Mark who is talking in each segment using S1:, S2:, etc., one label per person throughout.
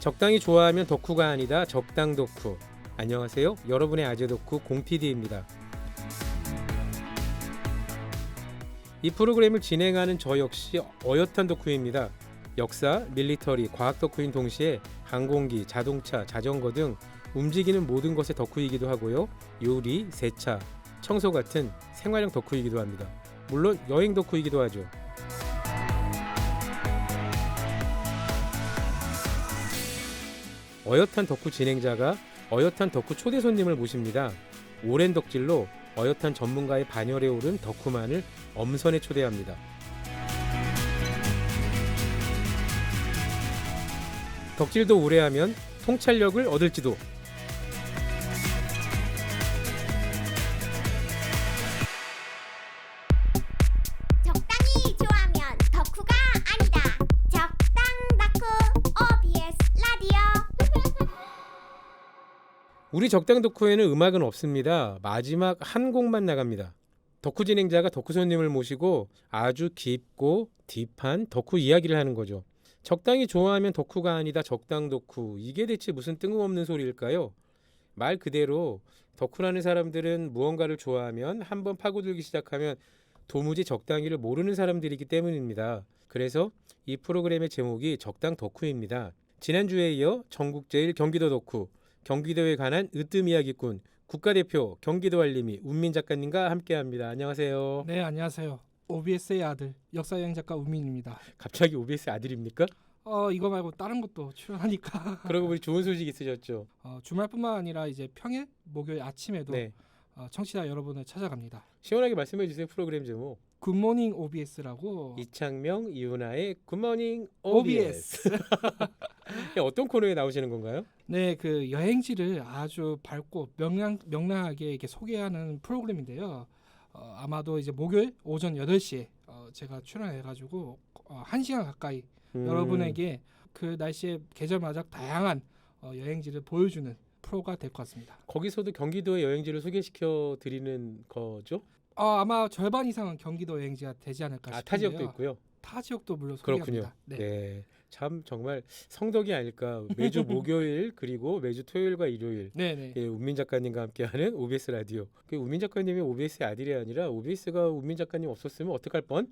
S1: 적당히 좋아하면 덕후가 아니다. 적당 덕후. 안녕하세요. 여러분의 아재 덕후 공PD입니다. 이 프로그램을 진행하는 저 역시 어엿한 덕후입니다. 역사, 밀리터리, 과학 덕후인 동시에 항공기, 자동차, 자전거 등 움직이는 모든 것의 덕후이기도 하고요. 요리, 세차, 청소 같은 생활형 덕후이기도 합니다. 물론 여행 덕후이기도 하죠. 어엿한 덕후 진행자가 어엿한 덕후 초대 손님을 모십니다. 오랜 덕질로 어엿한 전문가의 반열에 오른 덕후만을 엄선에 초대합니다. 덕질도 오래 하면 통찰력을 얻을지도.
S2: 적당히 좋아하면 덕후가 아니다. 적당 덕후 OBS 라디오.
S1: 우리 적당 덕후에는 음악은 없습니다. 마지막 한 곡만 나갑니다. 덕후 진행자가 덕후 손님을 모시고 아주 깊고 딥한 덕후 이야기를 하는 거죠. 적당히 좋아하면 덕후가 아니다. 적당 덕후. 이게 대체 무슨 뜬금없는 소리일까요? 말 그대로 덕후라는 사람들은 무언가를 좋아하면 한번 파고들기 시작하면 도무지 적당히를 모르는 사람들이기 때문입니다. 그래서 이 프로그램의 제목이 적당 덕후입니다. 지난주에 이어 전국 제일 경기도 덕후, 경기도에 관한 으뜸 이야기꾼, 국가대표 경기도 알림이 운민 작가님과 함께합니다. 안녕하세요.
S3: 네, 안녕하세요. OBS의 아들 역사여행 작가 우민입니다.
S1: 갑자기 OBS 아들입니까?
S3: 이거 말고 다른 것도 출연하니까
S1: 그러고 보니 좋은 소식 있으셨죠?
S3: 주말뿐만 아니라 이제 평일, 목요일 아침에도
S1: 네.
S3: 청취자 여러분을 찾아갑니다.
S1: 시원하게 말씀해 주세요. 프로그램 제목.
S3: 굿모닝 OBS라고.
S1: 이창명, 이윤아의 굿모닝
S3: OBS.
S1: OBS. 어떤 코너에 나오시는 건가요?
S3: 네, 그 여행지를 아주 밝고 명랑하게 이렇게 소개하는 프로그램인데요. 아마도 이제 목요일 오전 8시에 제가 출연해가지고 1시간 가까이 여러분에게 그 날씨에 계절마다 다양한 여행지를 보여주는 프로가 될 것 같습니다.
S1: 거기서도 경기도의 여행지를 소개시켜 드리는 거죠?
S3: 아마 절반 이상은 경기도 여행지가 되지 않을까 싶은데요.
S1: 타 지역도 있고요.
S3: 타 지역도 물론
S1: 그렇군요.
S3: 소개합니다. 네.
S1: 네. 참 정말 성덕이 아닐까. 매주 목요일 그리고 매주 토요일과 일요일
S3: 네네.
S1: 예, 운민 작가님과 함께하는 OBS 라디오. 그 운민 작가님이 OBS의 아들이 아니라 OBS가 운민 작가님 없었으면 어떡할 뻔?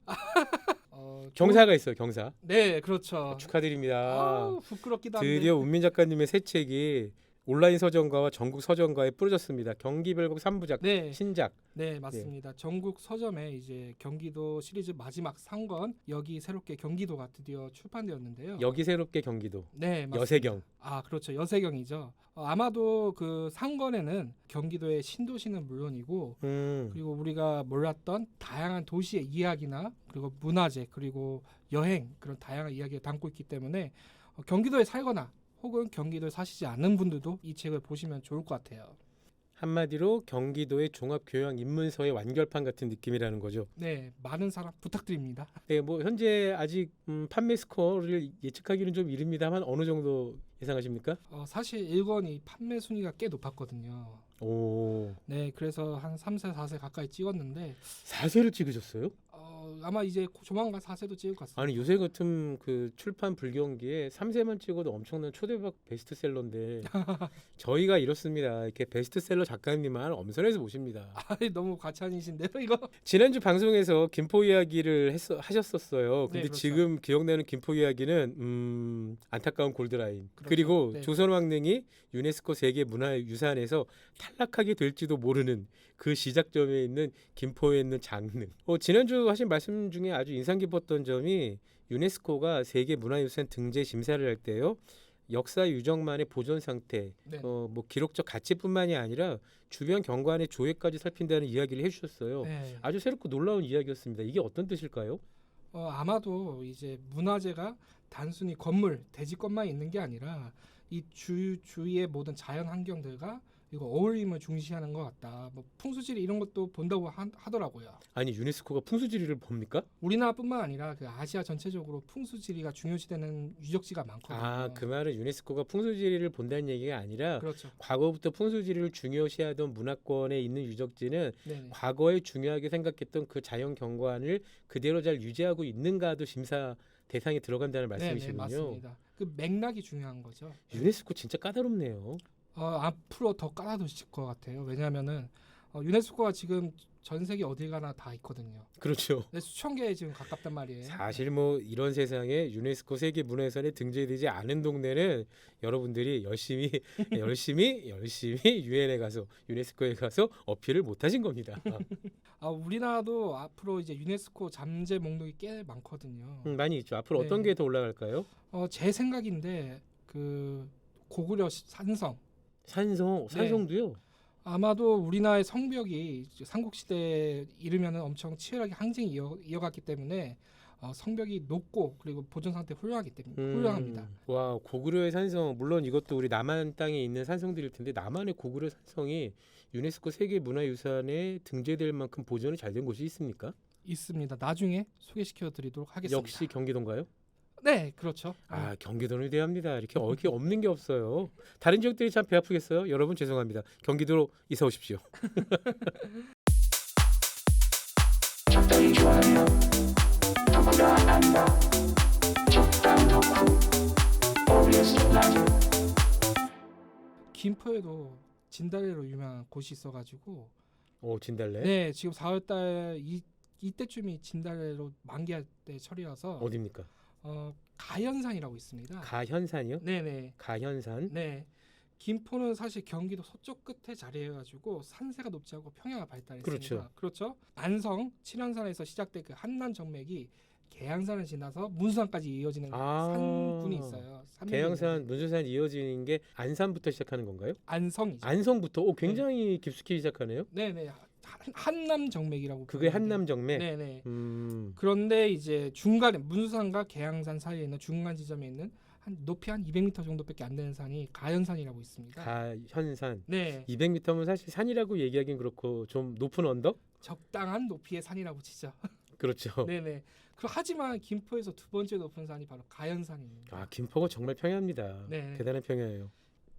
S1: 경사가 있어요. 경사.
S3: 네, 그렇죠.
S1: 축하드립니다.
S3: 부끄럽기도 한데.
S1: 드디어 운민 작가님의 새 책이 온라인 서점가와 전국 서점가에 뿌려졌습니다. 경기별곡 3부작
S3: 네,
S1: 신작.
S3: 네 맞습니다. 전국 서점에 이제 경기도 시리즈 마지막 3권 여기 새롭게 경기도가 드디어 출판되었는데요.
S1: 여기 새롭게 경기도.
S3: 네, 맞습니다.
S1: 여세경.
S3: 그렇죠. 여세경이죠. 아마도 그 3권에는 경기도의 신도시는 물론이고 그리고 우리가 몰랐던 다양한 도시의 이야기나 그리고 문화재 그리고 여행 그런 다양한 이야기를 담고 있기 때문에 경기도에 살거나 혹은 경기도에 사시지 않는 분들도 이 책을 보시면 좋을 것 같아요.
S1: 한마디로 경기도의 종합교양 입문서의 완결판 같은 느낌이라는 거죠.
S3: 네, 많은 사랑 부탁드립니다.
S1: 네, 뭐 현재 아직 판매 스코어를 예측하기는 좀 이릅니다만 어느 정도 예상하십니까?
S3: 사실 1권이 판매 순위가 꽤 높았거든요.
S1: 오,
S3: 네, 그래서 한 3세, 4세 가까이 찍었는데
S1: 4세를 찍으셨어요?
S3: 아마 이제 조만간 4세도 찍을 것 같습니다.
S1: 아니 요새 같은 그 출판 불경기에 3세만 찍어도 엄청난 초대박 베스트셀러인데 저희가 이렇습니다. 이렇게 베스트셀러 작가님만 엄선해서 모십니다.
S3: 너무 과찬이신데요, 이거?
S1: 지난주 방송에서 김포 이야기를 하셨었어요. 근데
S3: 네, 그렇죠.
S1: 지금 기억나는 김포 이야기는 안타까운 골드라인.
S3: 그렇죠.
S1: 그리고
S3: 네.
S1: 조선왕릉이 유네스코 세계문화유산에서 탈락하게 될지도 모르는 그 시작점에 있는 김포에 있는 장릉. 지난주 하신 말씀 중에 아주 인상 깊었던 점이 유네스코가 세계문화유산 등재 심사를 할 때요. 역사 유적만의 보존 상태,
S3: 네.
S1: 뭐 기록적 가치뿐만이 아니라 주변 경관의 조예까지 살핀다는 이야기를 해주셨어요.
S3: 네.
S1: 아주 새롭고 놀라운 이야기였습니다. 이게 어떤 뜻일까요?
S3: 아마도 이제 문화재가 단순히 건물, 대지권만 있는 게 아니라 이 주위의 모든 자연 환경들과 이거 어울림을 중시하는 것 같다. 뭐 풍수지리 이런 것도 본다고 하더라고요.
S1: 아니 유네스코가 풍수지리를 봅니까?
S3: 우리나라뿐만 아니라 그 아시아 전체적으로 풍수지리가 중요시되는 유적지가 많거든요.
S1: 그 말은 유네스코가 풍수지리를 본다는 얘기가 아니라
S3: 그렇죠.
S1: 과거부터 풍수지리를 중요시하던 문화권에 있는 유적지는
S3: 네네.
S1: 과거에 중요하게 생각했던 그 자연 경관을 그대로 잘 유지하고 있는가도 심사 대상에 들어간다는
S3: 네네,
S1: 말씀이시군요.
S3: 맞습니다. 그 맥락이 중요한 거죠.
S1: 유네스코 진짜 까다롭네요.
S3: 앞으로 더 까다로워질 것 같아요. 왜냐하면은 유네스코가 지금 전 세계 어딜 가나 다 있거든요.
S1: 그렇죠.
S3: 근데 수천 개에 지금 가깝단 말이에요.
S1: 사실 뭐 이런 세상에 유네스코 세계 문화유산에 등재되지 않은 동네는 여러분들이 열심히 유엔에 가서 유네스코에 가서 어필을 못 하신 겁니다.
S3: 우리나라도 앞으로 이제 유네스코 잠재 목록이 꽤 많거든요.
S1: 많이 있죠. 앞으로
S3: 네.
S1: 어떤 게 더 올라갈까요?
S3: 제 생각인데 그 고구려 산성
S1: 산성도요.
S3: 아마도 우리나라의 성벽이 삼국시대에 이르면은 엄청 치열하게 항쟁이 이어갔기 때문에 성벽이 높고 그리고 보존 상태 훌륭하기 때문에 훌륭합니다.
S1: 와, 고구려의 산성, 물론 이것도 우리 남한 땅에 있는 산성들일 텐데 남한의 고구려 산성이 유네스코 세계 문화유산에 등재될 만큼 보존이 잘 된 곳이 있습니까?
S3: 있습니다. 나중에 소개시켜 드리도록 하겠습니다.
S1: 역시 경기도인가요?
S3: 네, 그렇죠.
S1: 경기도는 위대합니다. 이렇게 없는 게 없어요. 다른 지역들이 참 배 아프겠어요. 여러분 죄송합니다. 경기도로 이사 오십시오.
S3: 김포에도 진달래로 유명한 곳이 있어가지고
S1: 진달래?
S3: 네, 지금 4월달 이때쯤이 진달래로 만개할 때 철이어서
S1: 어디입니까?
S3: 가현산이라고 있습니다.
S1: 가현산이요?
S3: 네네.
S1: 가현산?
S3: 네. 김포는 사실 경기도 서쪽 끝에 자리해가지고 산세가 높지 않고 평야가 발달했습니다. 그렇죠. 안성, 칠안산에서 시작된 그 한남 정맥이 계양산을 지나서 문수산까지 이어지는 산군이 있어요.
S1: 계양산, 문수산 이어지는 게 안산부터 시작하는 건가요?
S3: 안성이죠.
S1: 안성부터? 굉장히 깊숙이 시작하네요.
S3: 네네. 한남 정맥이라고.
S1: 그게 한남 정맥.
S3: 네네.
S1: 음.
S3: 그런데 이제 중간에 문수산과 계양산 사이에 있는 중간 지점에 있는 높이 한 200m 정도밖에 안 되는 산이 가현산이라고 있습니다.
S1: 가현산.
S3: 네.
S1: 200m면 사실 산이라고 얘기하기는 그렇고 좀 높은 언덕?
S3: 적당한 높이의 산이라고 치죠.
S1: 그렇죠.
S3: 네네. 하지만 김포에서 두 번째 높은 산이 바로 가현산입니다.
S1: 김포가 정말 평야입니다.
S3: 네.
S1: 대단한 평야예요.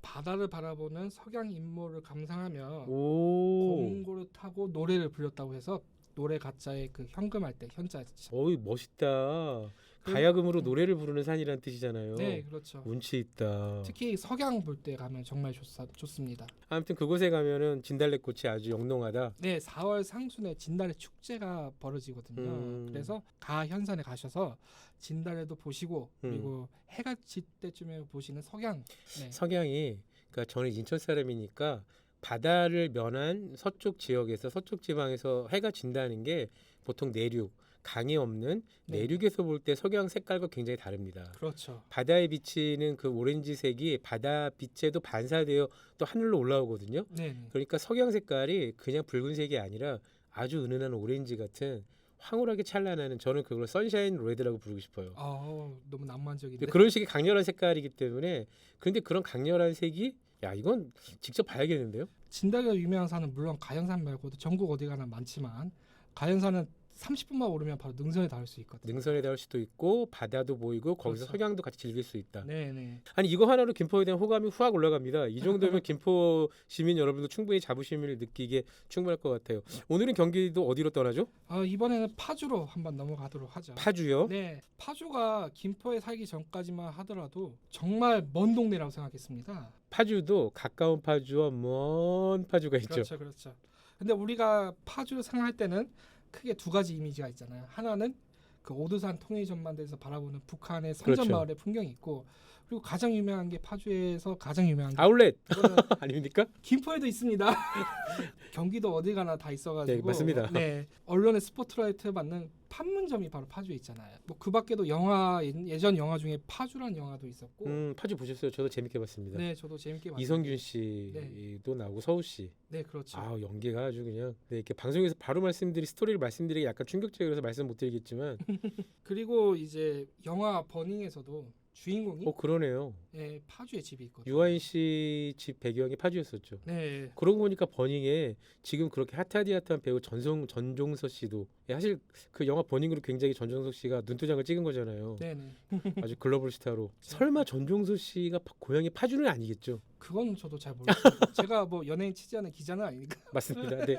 S3: 바다를 바라보는 석양 인모를 감상하며
S1: 오.
S3: 공고를 타고 노래를 불렀다고 해서 노래 가짜에 그 현금할 때 현자.
S1: 어이 멋있다. 가야금으로 노래를 부르는 산이라는 뜻이잖아요.
S3: 네, 그렇죠.
S1: 운치 있다.
S3: 특히 석양 볼 때 가면 정말 좋습니다.
S1: 아무튼 그곳에 가면은 진달래꽃이 아주 영롱하다.
S3: 네, 4월 상순에 진달래 축제가 벌어지거든요. 그래서 가현산에 가셔서 진달래도 보시고 그리고 해가 질 때쯤에 보시는 석양. 네.
S1: 석양이 그러니까 저는 인천 사람이니까 바다를 면한 서쪽 지역에서 서쪽 지방에서 해가 진다는 게 보통 내륙 강이 없는 내륙에서 볼 때 석양 색깔과 굉장히 다릅니다.
S3: 그렇죠.
S1: 바다에 비치는 그 오렌지색이 바다 빛에도 반사되어 또 하늘로 올라오거든요.
S3: 네.
S1: 그러니까 석양 색깔이 그냥 붉은색이 아니라 아주 은은한 오렌지 같은 황홀하게 찬란하는 저는 그걸 선샤인 레드라고 부르고 싶어요.
S3: 너무 낭만적인데.
S1: 그런 식의 강렬한 색깔이기 때문에 그런데 그런 강렬한 색이 이건 직접 봐야겠는데요.
S3: 진달래 유명한 산은 물론 가현산 말고도 전국 어디 가나 많지만 가현산은 30분만 오르면 바로 능선에 닿을 수 있거든요.
S1: 능선에 닿을 수도 있고 바다도 보이고 거기서
S3: 그렇죠.
S1: 석양도 같이 즐길 수 있다.
S3: 네네.
S1: 아니 이거 하나로 김포에 대한 호감이 후학 올라갑니다. 이 정도면 김포 시민 여러분도 충분히 자부심을 느끼게 충분할 것 같아요. 오늘은 경기도 어디로 떠나죠?
S3: 이번에는 파주로 한번 넘어가도록 하죠.
S1: 파주요?
S3: 네, 파주가 김포에 살기 전까지만 하더라도 정말 먼 동네라고 생각했습니다.
S1: 파주도 가까운 파주와 먼 파주가 있죠.
S3: 그렇죠. 근데 우리가 파주를 생각할 때는 크게 두 가지 이미지가 있잖아요. 하나는 그 오두산 통일 전망대에서 바라보는 북한의 선전 마을의 풍경이 있고, 그리고 가장 유명한 게 파주에서 가장 유명한 게
S1: 아울렛 아닙니까?
S3: 김포에도 있습니다. 경기도 어디 가나 다 있어가지고.
S1: 네, 맞습니다.
S3: 네, 언론의 스포트라이트 받는 판문점이 바로 파주에 있잖아요. 뭐 그 밖에도 예전 영화 중에 파주란 영화도 있었고.
S1: 파주 보셨어요? 저도 재밌게 봤습니다.
S3: 네, 저도 재밌게 봤어요.
S1: 이성균 씨도 나오고 서우 씨.
S3: 네, 그렇죠.
S1: 연기가 아주 그냥 이렇게 방송에서 바로 스토리를 말씀드리기 약간 충격적이라서 말씀 못 드리겠지만
S3: 그리고 이제 영화 버닝에서도 주인공이
S1: 그러네요.
S3: 네, 파주에 집이 있거든요.
S1: 유아인 씨 집 배경이 파주였었죠.
S3: 네.
S1: 그러고 보니까 버닝에 지금 그렇게 핫한 배우 전종서 씨도 사실 그 영화 버닝으로 굉장히 전종서 씨가 눈도장을 찍은 거잖아요.
S3: 네네.
S1: 아주 글로벌 스타로. 설마 전종서 씨가 고향이 파주는 아니겠죠?
S3: 그건 저도 잘 모르겠어요. 제가 뭐 연예인 취재하는 기자는 아니니까.
S1: 맞습니다. 네.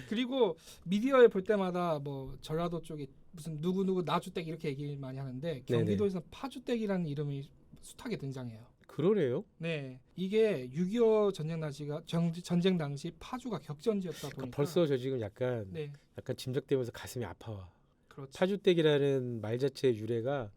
S3: 그리고 미디어에 볼 때마다 뭐 전라도 쪽에 무슨 누구 나주댁 이렇게 얘기 많이 하는데 경기도에서 파주댁이라는 이름이 숱하게 등장해요.
S1: 그러네요.
S3: 네, 이게 6.25 전쟁 당시 파주가 격전지였다 보니까
S1: 벌써 저 지금 약간
S3: 네,
S1: 짐작되면서 가슴이 아파와.
S3: 그렇죠.
S1: 파주댁이라는 말 자체의 유래가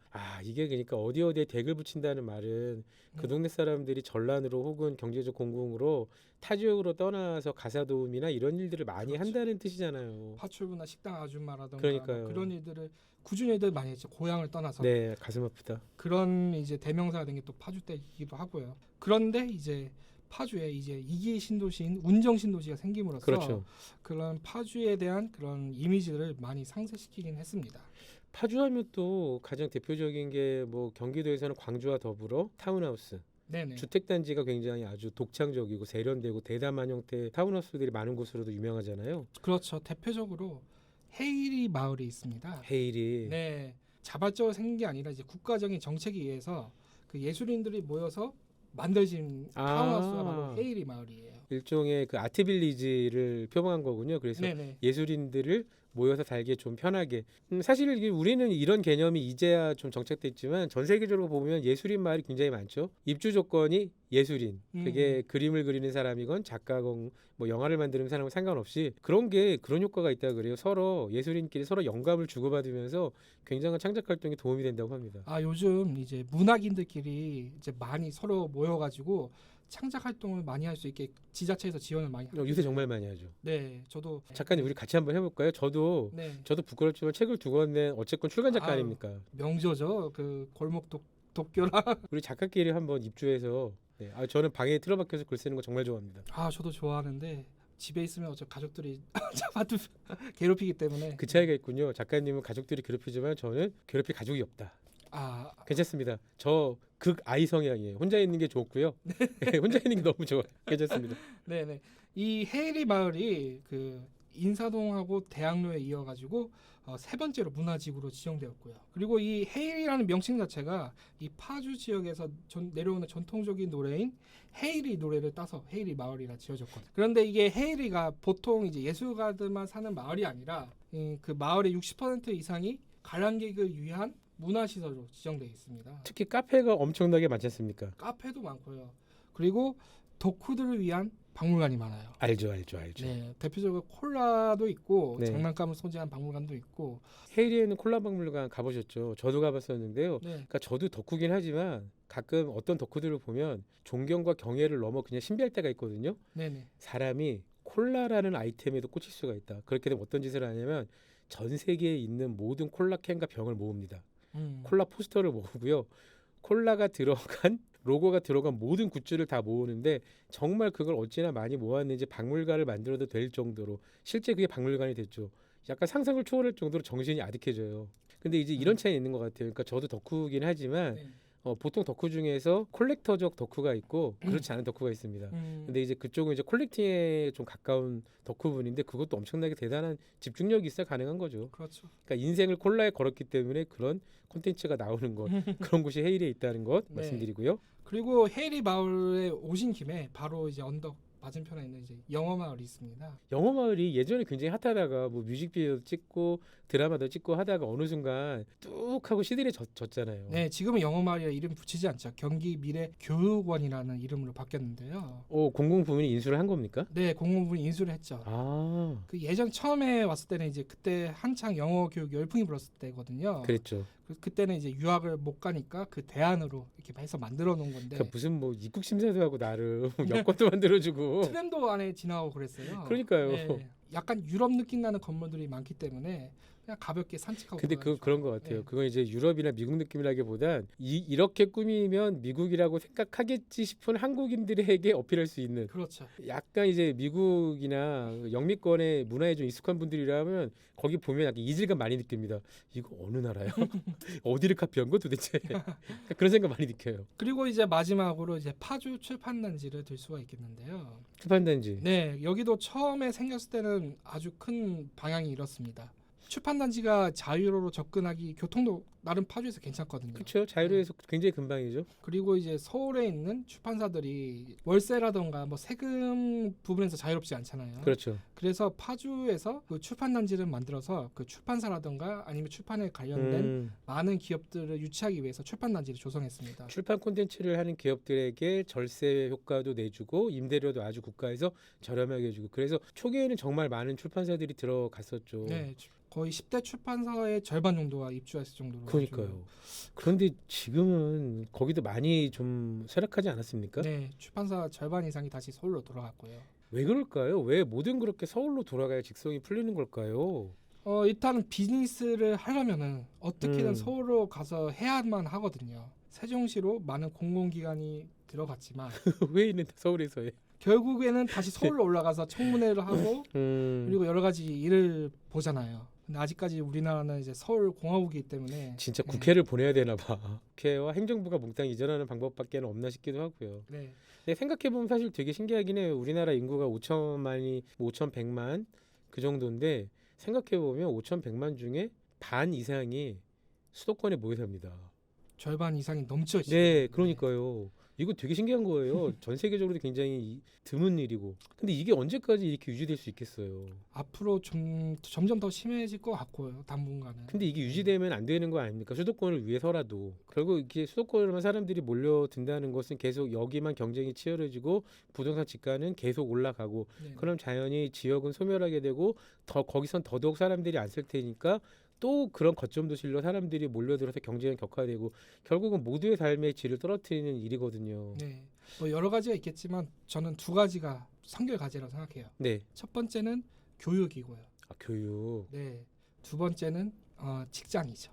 S1: 이게 그러니까 어디에 댁을 붙인다는 말은 그 동네 사람들이 전란으로 혹은 경제적 공공으로 타 지역으로 떠나서 가사 도우미나 이런 일들을 많이
S3: 그렇죠.
S1: 한다는 뜻이잖아요.
S3: 파출부나 식당 아줌마라던가
S1: 그러니까요.
S3: 뭐 그런 일들을 꾸준히 일들 많이 했죠. 고향을 떠나서
S1: 네, 가슴 아프다.
S3: 그런 이제 대명사가 된 게 또 파주 때이기도 하고요. 그런데 이제 파주에 이제 2기 신도시인 운정 신도시가 생김으로써
S1: 그렇죠.
S3: 그런 파주에 대한 그런 이미지를 많이 상쇄시키긴 했습니다.
S1: 파주하면 또 가장 대표적인 게 뭐 경기도에서는 광주와 더불어 타운하우스,
S3: 네네.
S1: 주택단지가 굉장히 아주 독창적이고 세련되고 대담한 형태의 타운하우스들이 많은 곳으로도 유명하잖아요.
S3: 그렇죠. 대표적으로 헤이리 마을이 있습니다.
S1: 헤일이.
S3: 네, 자발적으로 생긴 게 아니라 이제 국가적인 정책에 의해서 그 예술인들이 모여서 만들어진 타운하우스가 바로 헤이리 마을이에요.
S1: 일종의 그 아트빌리지를 표방한 거군요. 그래서
S3: 네네.
S1: 예술인들을 모여서 살기에 좀 편하게. 사실 우리는 이런 개념이 이제야 좀 정착됐지만 전 세계적으로 보면 예술인 마을이 굉장히 많죠. 입주 조건이 예술인. 그게 그림을 그리는 사람이건 작가건 뭐 영화를 만드는 사람은 상관없이 그런 효과가 있다 그래요. 서로 예술인끼리 서로 영감을 주고받으면서 굉장한 창작 활동에 도움이 된다고 합니다.
S3: 요즘 이제 문학인들끼리 이제 많이 서로 모여가지고 창작 활동을 많이 할 수 있게 지자체에서 지원을 많이 하고
S1: 요새 정말 많이 하죠.
S3: 네, 저도
S1: 작가님 우리 같이 한번 해볼까요? 저도 부끄럽지만 책을 2권 낸 어쨌건 출간 작가 아닙니까?
S3: 명저죠. 그 골목 독교라.
S1: 우리 작가끼리 한번 입주해서 저는 방에 틀어박혀서 글 쓰는 거 정말 좋아합니다.
S3: 저도 좋아하는데 집에 있으면 어차피 가족들이 잡아도 괴롭히기 때문에
S1: 그 차이가 있군요. 작가님은 가족들이 괴롭히지만 저는 괴롭힐 가족이 없다. 괜찮습니다. 저 극 아이 성향이에요. 혼자 있는 게 좋고요. 네, 혼자 있는 게 너무 좋아요. 괜찮습니다.
S3: 네네. 이 헤이리 마을이 그 인사동하고 대학로에 이어가지고 세 번째로 문화지구로 지정되었고요. 그리고 이 헤이리라는 명칭 자체가 이 파주 지역에서 내려오는 전통적인 노래인 헤이리 노래를 따서 헤이리 마을이라 지어졌거든요. 그런데 이게 헤이리가 보통 이제 예술가들만 사는 마을이 아니라 그 마을의 60% 이상이 관람객을 위한 문화시설로 지정되어 있습니다.
S1: 특히 카페가 엄청나게 많지 않습니까?
S3: 카페도 많고요. 그리고 덕후들을 위한 박물관이 많아요.
S1: 알죠.
S3: 네, 대표적으로 콜라도 있고
S1: 네.
S3: 장난감을 소지한 박물관도 있고.
S1: 헤이리에는 콜라 박물관 가보셨죠? 저도 가봤었는데요.
S3: 네.
S1: 그러니까 저도 덕후긴 하지만 가끔 어떤 덕후들을 보면 존경과 경애를 넘어 그냥 신비할 때가 있거든요.
S3: 네네.
S1: 사람이 콜라라는 아이템에도 꽂힐 수가 있다. 그렇게 되면 어떤 짓을 하냐면 전 세계에 있는 모든 콜라 캔과 병을 모읍니다. 콜라 포스터를 모으고요. 콜라가 들어간 로고가 들어간 모든 굿즈를 다 모으는데 정말 그걸 어찌나 많이 모았는지 박물관을 만들어도 될 정도로 실제 그게 박물관이 됐죠. 약간 상상을 초월할 정도로 정신이 아득해져요. 근데 이제 이런 차이 있는 것 같아요. 그러니까 저도 덕후긴 하지만
S3: 네.
S1: 보통 덕후 중에서 콜렉터적 덕후가 있고 그렇지 않은 덕후가 있습니다. 근데 이제 그쪽은 이제 콜렉팅에 좀 가까운 덕후분인데 그것도 엄청나게 대단한 집중력이 있어야 가능한 거죠.
S3: 그렇죠.
S1: 그러니까 인생을 콜라에 걸었기 때문에 그런 콘텐츠가 나오는 것 그런 곳이 헤일에 있다는 것
S3: 네.
S1: 말씀드리고요.
S3: 그리고 헤이리 마을에 오신 김에 바로 이제 언덕 맞은편에 있는 이제 영어 마을이 있습니다.
S1: 영어 마을이 예전에 굉장히 핫하다가 뭐 뮤직비디오도 찍고 드라마도 찍고 하다가 어느 순간 뚝 하고 시들해 졌잖아요.
S3: 네, 지금은 영어 마을이라 이름 붙이지 않죠. 경기 미래 교육원이라는 이름으로 바뀌었는데요.
S1: 공공부문이 인수를 한 겁니까?
S3: 네, 공무원이 인수를 했죠. 그 예전 처음에 왔을 때는 이제 그때 한창 영어 교육 열풍이 불었을 때거든요.
S1: 그랬죠.
S3: 그때는 이제 유학을 못 가니까 그 대안으로 이렇게 해서 만들어 놓은 건데.
S1: 그러니까 무슨 뭐 입국 심사도 하고 나름 여권도 만들어주고.
S3: 트램도 안에 지나고 그랬어요.
S1: 그러니까요.
S3: 네, 약간 유럽 느낌 나는 건물들이 많기 때문에 그냥 가볍게 산책하고.
S1: 근데 그런 것 같아요.
S3: 네.
S1: 그건 이제 유럽이나 미국 느낌이라기보단 이렇게 꾸미면 미국이라고 생각하겠지 싶은 한국인들에게 어필할 수 있는.
S3: 그렇죠.
S1: 약간 이제 미국이나 영미권의 문화에 좀 익숙한 분들이라면 거기 보면 약간 이질감 많이 느낍니다. 이거 어느 나라야? 어디를 카피한 거 도대체? 그런 생각 많이 느껴요.
S3: 그리고 이제 마지막으로 이제 파주 출판단지를 들 수가 있겠는데요.
S1: 출판단지.
S3: 네, 여기도 처음에 생겼을 때는 아주 큰 방향이 이렇습니다. 출판단지가 자유로로 접근하기 교통도 나름 파주에서 괜찮거든요.
S1: 그렇죠. 자유로에서 굉장히 금방이죠.
S3: 그리고 이제 서울에 있는 출판사들이 월세라던가 뭐 세금 부분에서 자유롭지 않잖아요.
S1: 그렇죠.
S3: 그래서 파주에서 그 출판단지를 만들어서 그 출판사라던가 아니면 출판에 관련된 많은 기업들을 유치하기 위해서 출판단지를 조성했습니다.
S1: 출판 콘텐츠를 하는 기업들에게 절세 효과도 내주고 임대료도 아주 국가에서 저렴하게 해주고 그래서 초기에는 정말 많은 출판사들이 들어갔었죠.
S3: 네, 거의 10대 출판사의 절반 정도가 입주했을 정도로.
S1: 그러니까요. 그런데 지금은 거기도 많이 좀 쇠락하지 않았습니까?
S3: 네, 출판사 절반 이상이 다시 서울로 돌아갔고요.
S1: 왜 그럴까요? 왜 모든 그렇게 서울로 돌아가야 직성이 풀리는 걸까요?
S3: 일단은 비즈니스를 하려면은 어떻게든 서울로 가서 해야만 하거든요. 세종시로 많은 공공기관이 들어갔지만
S1: 왜 있는데 서울에서 해?
S3: 결국에는 다시 서울로 올라가서 청문회를 하고 그리고 여러 가지 일을 보잖아요. 근데 아직까지 우리나라는 이제 서울 공화국이기 때문에
S1: 진짜 국회를 보내야 되나 봐. 국회와 행정부가 몽땅 이전하는 방법밖에 없나 싶기도 하고요.
S3: 네.
S1: 근데 생각해보면 사실 되게 신기하긴 해요. 우리나라 인구가 5천만이 5,100만 그 정도인데 생각해보면 5,100만 중에 반 이상이 수도권에 모여 삽니다.
S3: 절반 이상이 넘쳐 있어요.
S1: 네, 그러니까요. 이거 되게 신기한 거예요. 전 세계적으로도 굉장히 드문 일이고. 근데 이게 언제까지 이렇게 유지될 수 있겠어요?
S3: 앞으로 점점 더 심해질 것 같고요. 당분간은.
S1: 근데 이게 유지되면 안 되는 거 아닙니까? 수도권을 위해서라도. 결국 이게 수도권으로만 사람들이 몰려든다는 것은 계속 여기만 경쟁이 치열해지고 부동산 지가는 계속 올라가고
S3: 네.
S1: 그럼 자연히 지역은 소멸하게 되고 더 거기선 더더욱 사람들이 안 쓸 테니까 또 그런 거점 도시로 사람들이 몰려들어서 경쟁이 격화되고 결국은 모두의 삶의 질을 떨어뜨리는 일이거든요.
S3: 네. 뭐 여러 가지가 있겠지만 저는 두 가지가 선결과제라고 생각해요.
S1: 네.
S3: 첫 번째는 교육이고요.
S1: 아, 교육.
S3: 네. 두 번째는 직장이죠.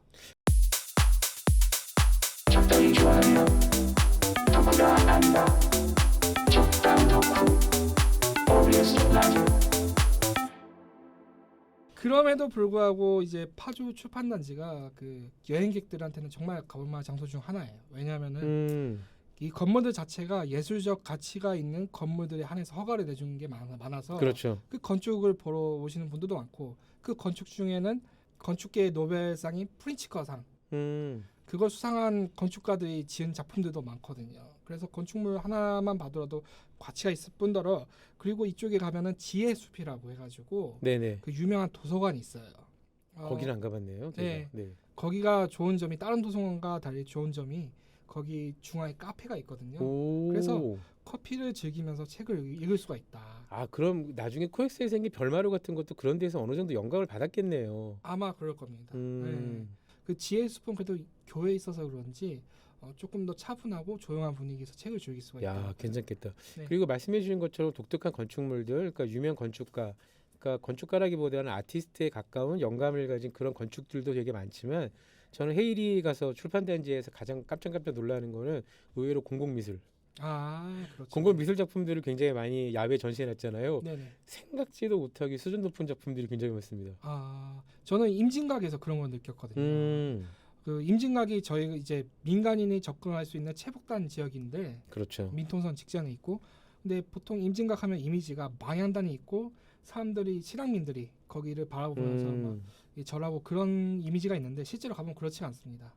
S3: 그럼에도 불구하고 이제 파주 출판단지가 그 여행객들한테는 정말 가볼만한 장소 중 하나예요. 왜냐하면은 이 건물들 자체가 예술적 가치가 있는 건물들에 한해서 허가를 내주는 게 많아서
S1: 그렇죠.
S3: 그 건축을 보러 오시는 분들도 많고 그 건축 중에는 건축계의 노벨상인 프린츠커상 그걸 수상한 건축가들이 지은 작품들도 많거든요. 그래서 건축물 하나만 봐더라도 가치가 있을 뿐더러 그리고 이쪽에 가면은 지혜 숲이라고 해가지고
S1: 네네.
S3: 그 유명한 도서관이 있어요.
S1: 거기는 안 가봤네요. 제가.
S3: 네.
S1: 네.
S3: 거기가 좋은 점이 다른 도서관과 달리 좋은 점이 거기 중앙에 카페가 있거든요.
S1: 오.
S3: 그래서 커피를 즐기면서 책을 읽을 수가 있다.
S1: 아 그럼 나중에 코엑스에 생긴 별마루 같은 것도 그런 데서 어느 정도 영감을 받았겠네요.
S3: 아마 그럴 겁니다. 네. 그 지혜 숲은 그래도 교회에 있어서 그런지 조금 더 차분하고 조용한 분위기에서 책을 즐길 수가 있다.
S1: 야 괜찮겠다.
S3: 네.
S1: 그리고 말씀해 주신 것처럼 독특한 건축물들, 그러니까 유명 건축가, 그러니까 건축가라기보다는 아티스트에 가까운 영감을 가진 그런 건축들도 되게 많지만 저는 헤이리 가서 출판단지에서 가장 깜짝깜짝 놀라는 거는 의외로 공공미술.
S3: 그렇죠.
S1: 공공미술 작품들을 굉장히 많이 야외 전시해놨잖아요.
S3: 네네.
S1: 생각지도 못하게 수준 높은 작품들이 굉장히 많습니다.
S3: 저는 임진각에서 그런 걸 느꼈거든요. 그 임진각이 저희 이제 민간인이 접근할 수 있는 최북단 지역인데
S1: 그렇죠.
S3: 민통선 직전에 있고 근데 보통 임진각 하면 이미지가 망향단이 있고 사람들이 실향민들이 거기를 바라보면서 막 절하고 그런 이미지가 있는데 실제로 가보면 그렇지 않습니다.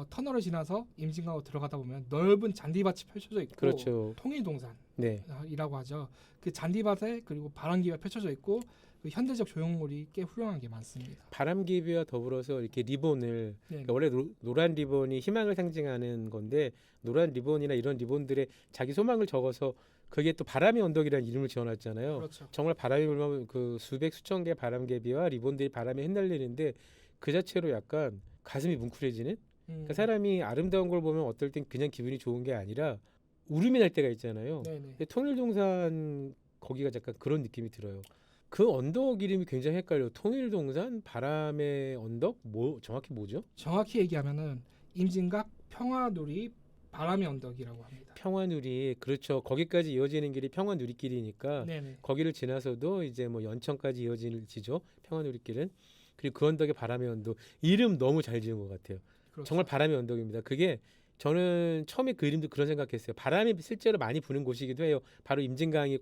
S3: 터널을 지나서 임진각으로 들어가다 보면 넓은 잔디밭이 펼쳐져 있고
S1: 그렇죠.
S3: 통일동산이라고
S1: 네.
S3: 하죠. 그 잔디밭에 그리고 바람기가 펼쳐져 있고 그 현대적 조형물이 꽤 훌륭한 게 많습니다.
S1: 바람기비와 더불어서 이렇게 리본을
S3: 네.
S1: 그러니까 원래 노란 리본이 희망을 상징하는 건데 노란 리본이나 이런 리본들에 자기 소망을 적어서 그게 또 바람의 언덕이라는 이름을 지어놨잖아요.
S3: 그렇죠.
S1: 정말 바람이 불면 그 수백 수천 개 바람개비와 리본들이 바람에 흩날리는데 그 자체로 약간 가슴이 뭉클해지는. 그러니까 사람이 아름다운 걸 보면 어떨 땐 그냥 기분이 좋은 게 아니라 울음이 날 때가 있잖아요.
S3: 네네.
S1: 근데 통일동산 거기가 약간 그런 느낌이 들어요. 그 언덕 이름이 굉장히 헷갈려요. 통일동산, 바람의 언덕, 뭐 정확히 뭐죠?
S3: 정확히 얘기하면은 임진각, 평화누리, 바람의 언덕이라고 합니다.
S1: 평화누리, 그렇죠. 거기까지 이어지는 길이 평화누리길이니까
S3: 네네.
S1: 거기를 지나서도 이제 뭐 연천까지 이어지죠. 평화누리길은. 그리고 그 언덕에 바람의 언덕. 이름 너무 잘 지은 것 같아요.
S3: 그렇죠.
S1: 정말 바람의 언덕입니다. 그게 저는 처음에 그 이름도 그런 생각했어요. 바람이 실제로 많이 부는 곳이기도 해요. 바로 임진강이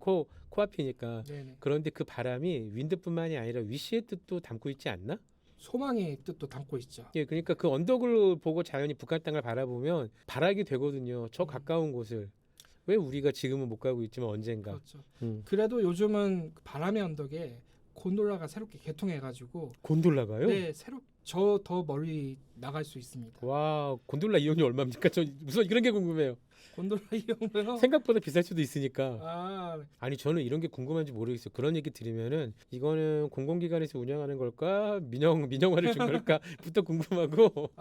S1: 코앞이니까.
S3: 네네.
S1: 그런데 그 바람이 윈드뿐만이 아니라 위시의 뜻도 담고 있지 않나?
S3: 소망의 뜻도 담고 있죠.
S1: 예, 그러니까 그 언덕을 보고 자연히 북한 땅을 바라보면 바라게 되거든요. 저 가까운 곳을. 왜 우리가 지금은 못 가고 있지만 언젠가.
S3: 그렇죠.
S1: 음.
S3: 그래도 요즘은 그 바람의 언덕에 곤돌라가 새롭게 개통해가지고
S1: 곤돌라가요?
S3: 네, 저 더 멀리 나갈 수 있습니다.
S1: 와, 곤돌라 이용료 얼마입니까? 저 우선 이런 게 궁금해요.
S3: 곤돌라 이용료요?
S1: 생각보다 비쌀 수도 있으니까.
S3: 아,
S1: 아니 저는 이런 게 궁금한지 모르겠어요. 그런 얘기 들으면은 이거는 공공기관에서 운영하는 걸까 민영화를 준 걸까부터 궁금하고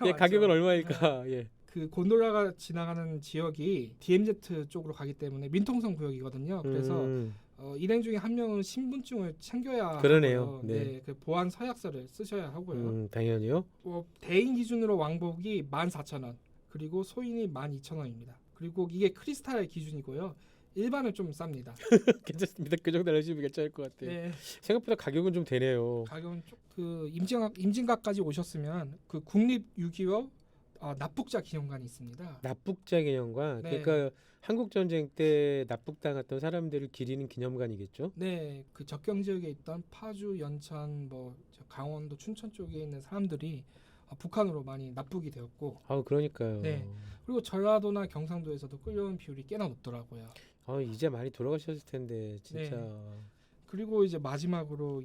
S1: 예,
S3: 맞죠.
S1: 가격은 얼마일까? 예.
S3: 그 곤돌라가 지나가는 지역이 DMZ 쪽으로 가기 때문에 민통성 구역이거든요. 그래서 일행 중에 한 명은 신분증을 챙겨야
S1: 그러네요.
S3: 하고요.
S1: 네.
S3: 그 보안 서약서를 쓰셔야 하고요.
S1: 당연히요.
S3: 대인 기준으로 왕복이 14,000원, 그리고 소인이 12,000원입니다. 그리고 이게 크리스탈 기준이고요. 일반은 좀 쌉니다.
S1: 괜찮습니다. 그 정도 하시면 괜찮을 것 같아요.
S3: 네,
S1: 생각보다 가격은 좀 되네요.
S3: 가격은 그 임진각까지 오셨으면 그 국립 6.25 납북자 기념관이 있습니다.
S1: 납북자 기념관.
S3: 네.
S1: 그러니까 한국 전쟁 때 납북당했던 사람들을 기리는 기념관이겠죠.
S3: 네, 그 접경 지역에 있던 파주, 연천, 저 강원도, 춘천 쪽에 있는 사람들이 북한으로 많이 납북이 되었고,
S1: 아, 그러니까요.
S3: 네. 그리고 전라도나 경상도에서도 끌려온 비율이 꽤나 높더라고요.
S1: 아, 이제 많이 돌아가셨을 텐데 진짜.
S3: 네. 그리고 이제 마지막으로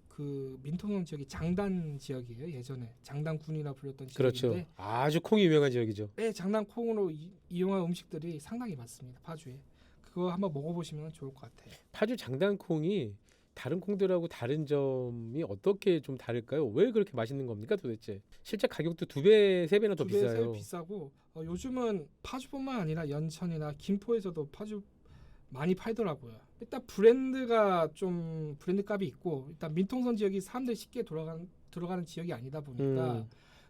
S3: 그 민통성 지역이 장단 지역이에요. 예전에 장단군이라 불렸던
S1: 그렇죠.
S3: 지역인데,
S1: 아주 콩이 유명한 지역이죠.
S3: 네, 장단콩으로 이용한 음식들이 상당히 많습니다. 파주에. 그거 한번 먹어보시면 좋을 것 같아요.
S1: 파주 장단콩이 다른 콩들하고 다른 점이 어떻게 좀 다를까요? 왜 그렇게 맛있는 겁니까 도대체? 실제 가격도 2배, 3배나 더
S3: 2배,
S1: 비싸요.
S3: 3배 비싸고 요즘은 파주뿐만 아니라 연천이나 김포에서도 파주 많이 팔더라고요. 일단 브랜드 값이 있고, 일단 민통선 지역이 사람들이 쉽게 들어가는 지역이 아니다 보니까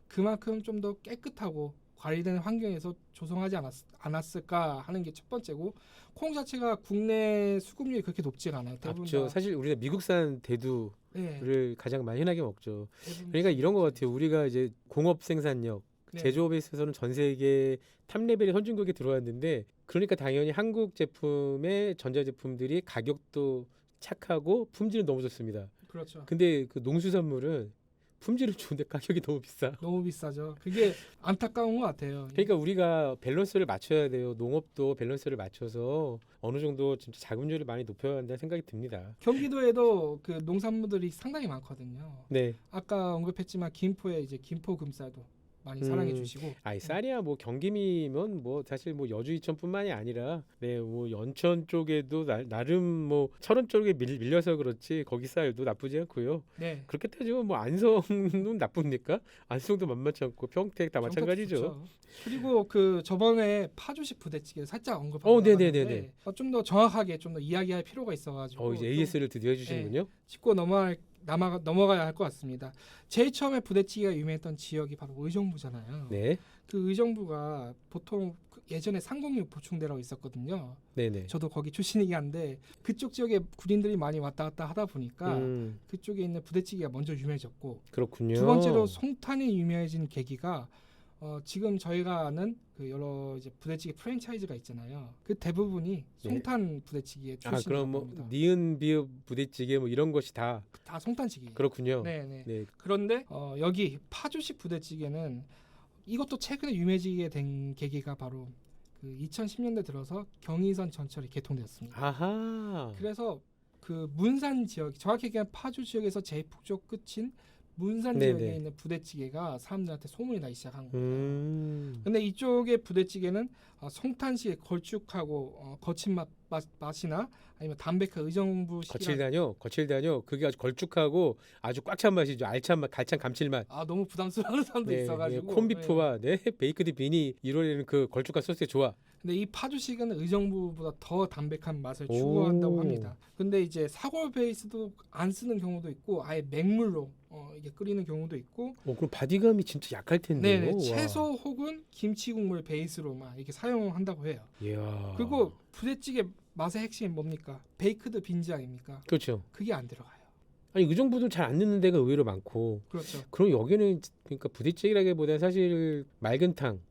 S3: 그만큼 좀 더 깨끗하고 관리된 환경에서 조성하지 않았을까 하는 게 첫 번째고, 콩 자체가 국내 수급률이 그렇게 높지가 않아요. 대부분
S1: 앞죠.
S3: 다.
S1: 사실 우리가 미국산 대두를
S3: 네,
S1: 가장 많이 흔하게 먹죠.
S3: 대부분
S1: 그러니까 이런 것 같아요. 우리가 이제 공업 생산력,
S3: 네.
S1: 제조업에 있어서는 전 세계 탑 레벨의 선진국에 들어왔는데, 그러니까 당연히 한국 제품의 전자제품들이 가격도 착하고 품질은 너무 좋습니다.
S3: 그렇죠.
S1: 근데 그 농수산물은 품질은 좋은데 가격이 너무 비싸.
S3: 너무 비싸죠. 그게 안타까운 것 같아요.
S1: 그러니까 우리가 밸런스를 맞춰야 돼요. 농업도 밸런스를 맞춰서 어느 정도 진짜 자금률을 많이 높여야 한다는 생각이 듭니다.
S3: 경기도에도 그 농산물들이 상당히 많거든요.
S1: 네.
S3: 아까 언급했지만 김포에 이제 김포 금쌀도 많이 사랑해 주시고,
S1: 아이 쌀이야 뭐 경기미면 뭐 사실 뭐 여주 이천뿐만이 아니라 뭐 연천 쪽에도 나름 뭐 철원 쪽에 밀려서 그렇지 거기 쌀도 나쁘지 않고요.
S3: 네,
S1: 그렇게 따지면 뭐 안성은 나쁩니까? 안성도 만만치 않고 평택 다 마찬가지죠.
S3: 좋죠. 그리고 그 저번에 파주식 부대찌개 살짝 언급한
S1: 네네네네.
S3: 좀 더 정확하게 좀 더 이야기할 필요가 있어가지고
S1: 이제 AS를 드디어 해주시는군요.
S3: 짚고 넘어가야 할 것 같습니다. 제일 처음에 부대찌개가 유명했던 지역이 바로 의정부잖아요.
S1: 네,
S3: 그 의정부가 보통 예전에 306 보충대라고 있었거든요.
S1: 네네.
S3: 저도 거기 출신이긴 한데 그쪽 지역에 군인들이 많이 왔다 갔다 하다 보니까 그쪽에 있는 부대찌개가 먼저 유명해졌고,
S1: 그렇군요.
S3: 두 번째로 송탄이 유명해진 계기가 지금 저희가 아는 그 여러 이제 부대찌개 프랜차이즈가 있잖아요. 그 대부분이 송탄 부대찌개 출신이라고
S1: 그럼 뭐
S3: 합니다.
S1: 니은 비읍 부대찌개 뭐 이런 것이 다
S3: 다 송탄식이에요.
S1: 그렇군요.
S3: 네네.
S1: 네.
S3: 그런데 여기 파주식 부대찌개는 이것도 최근에 유명해지게 된 계기가 바로 그 2010년대 들어서 경의선 전철이 개통되었습니다.
S1: 아하.
S3: 그래서 그 문산 지역, 정확히 얘기하면 파주 지역에서 제일 북쪽 끝인 문산
S1: 네네.
S3: 지역에 있는 부대찌개가 사람들한테 소문이 나기 시작한 거예요. 근데 이쪽의 부대찌개는 송탄시에 걸쭉하고 거친 맛이나 아니면 담백한 의정부식이랑
S1: 거칠다뇨. 그게 아주 걸쭉하고 아주 꽉 찬 맛이죠. 알찬 맛, 갈찬 감칠맛.
S3: 너무 부담스러워하는 사람도 있어가지고
S1: 콤비프와 베이크드 빈이 이루어내는 그 걸쭉한 소스의 조화.
S3: 근데 이 파주식은 의정부보다 더 담백한 맛을 추구한다고 합니다. 근데 이제 사골 베이스도 안 쓰는 경우도 있고 아예 맹물로 이게 끓이는 경우도 있고,
S1: 그럼 바디감이 진짜 약할 텐데요.
S3: 네네,
S1: 와.
S3: 채소 혹은 김치 국물 베이스로만 이렇게 사용한다고 해요.
S1: 이야.
S3: 그리고 부대찌개 맛의 핵심이 뭡니까? 베이크드 빈지 아닙니까?
S1: 그렇죠.
S3: 그게 안 들어가요.
S1: 아니 의정부도 잘 안 넣는 데가 의외로 많고.
S3: 그렇죠.
S1: 그럼 여기는 그러니까 부대찌개라기보다는 사실 맑은탕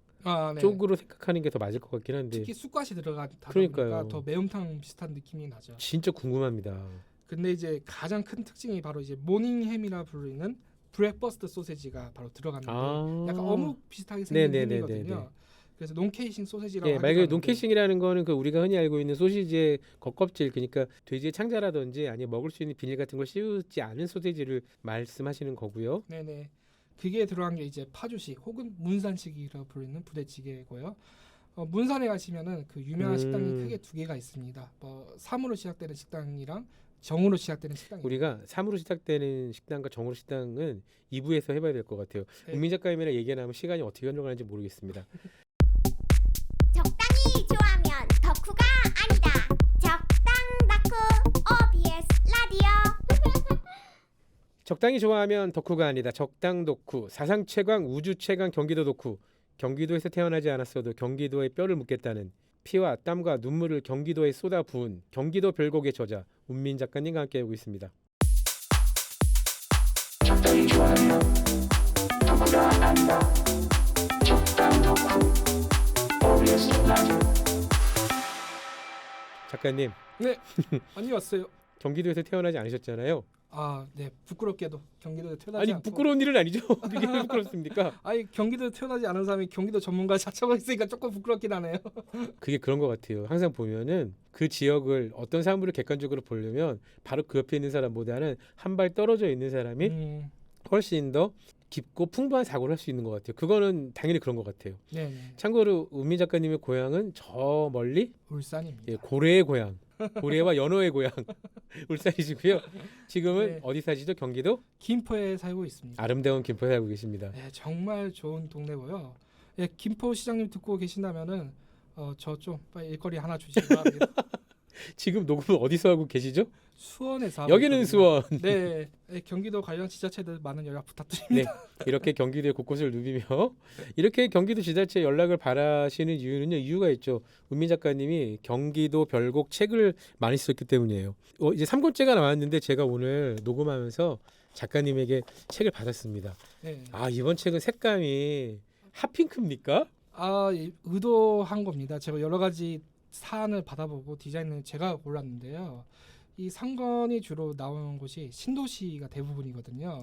S3: 네.
S1: 쪽으로 생각하는 게 더 맞을 것 같긴 한데
S3: 특히 쑥갓이 들어가다
S1: 그러니까요.
S3: 보니까 더 매운탕 비슷한 느낌이 나죠.
S1: 진짜 궁금합니다.
S3: 근데 이제 가장 큰 특징이 바로 이제 모닝햄이라 불리는 브렉버스트 소세지가 바로 들어갔는데 약간 어묵 비슷하게 생긴
S1: 네네네네네.
S3: 햄이거든요. 그래서 논케이싱 소세지라고
S1: 예,
S3: 하기도
S1: 말 그대로
S3: 하는데
S1: 논캐싱이라는 거는 그 우리가 흔히 알고 있는 소시지의 겉껍질, 그러니까 돼지의 창자라든지 아니면 먹을 수 있는 비닐 같은 걸 씌우지 않은 소시지를 말씀하시는 거고요.
S3: 네네. 그게 들어간 게 이제 파주식 혹은 문산식이라고 불리는 부대찌개고요. 문산에 가시면은 그 유명한 식당이 크게 두 개가 있습니다. 삼으로 시작되는 식당이랑 정으로 시작되는 식당이.
S1: 우리가 3으로 시작되는 식당과 정으로 식당은 2부에서 해봐야 될 것 같아요.
S3: 네.
S1: 국민 작가님이랑 얘기 나면 시간이 어떻게 흘러가는지 모르겠습니다.
S2: 적당히 좋아하면 덕후가 아니다. 적당 덕후 OBS 라디오.
S1: 적당히 좋아하면 덕후가 아니다. 적당 덕후, 사상 최강, 우주 최강 경기도 덕후. 경기도에서 태어나지 않았어도 경기도에 뼈를 묻겠다는 피와 땀과 눈물을 경기도에 쏟아 부은 경기도 별곡의 저자 운민 작가님과 함께하고 있습니다.
S4: 적당히 좋아하면 덕후가 아니다. 적당 덕후 OBS 라디오.
S1: 작가님,
S3: 네. 아니 왔어요.
S1: 경기도에서 태어나지 않으셨잖아요.
S3: 네. 부끄럽게도 경기도에 태어나지
S1: 아니
S3: 않고.
S1: 부끄러운 일은 아니죠. 그게 왜 부끄럽습니까?
S3: 아니 경기도에 태어나지 않은 사람이 경기도 전문가 자처가 있으니까 조금 부끄럽긴 하네요.
S1: 그게 그런 것 같아요. 항상 보면은 그 지역을 어떤 사물을 객관적으로 보려면 바로 그 옆에 있는 사람보다는 한 발 떨어져 있는 사람이 훨씬 더 깊고 풍부한 사고를 할 수 있는 것 같아요. 그거는 당연히 그런 것 같아요.
S3: 네네.
S1: 참고로 운미 작가님의 고향은 저 멀리
S3: 울산입니다.
S1: 예, 고래의 고향, 고래와 연어의 고향 울산이시고요. 지금은
S3: 네.
S1: 어디 사시죠? 경기도
S3: 김포에 살고 있습니다.
S1: 아름다운 김포에 살고 계십니다.
S3: 네, 정말 좋은 동네고요. 예, 김포 시장님 듣고 계신다면은 저 좀 빨리 일거리 하나 주시기 바랍니다.
S1: 지금 녹음은 어디서 하고 계시죠?
S3: 수원에서 하고
S1: 여기는
S3: 있거든요.
S1: 수원.
S3: 네, 경기도 관련 지자체들 많은 연락
S1: 네,
S3: 부탁드립니다.
S1: 이렇게 경기도의 곳곳을 누비며 이렇게 경기도 지자체 연락을 바라시는 이유는요, 이유가 있죠. 운민 작가님이 경기도 별곡 책을 많이 썼기 때문이에요. 이제 3권째가 나왔는데 제가 오늘 녹음하면서 작가님에게 책을 받았습니다.
S3: 네.
S1: 이번 책은 색감이 핫핑크입니까?
S3: 의도한 겁니다. 제가 여러 가지 사안을 받아보고 디자인을 제가 골랐는데요. 이 상권이 주로 나오는 곳이 신도시가 대부분이거든요.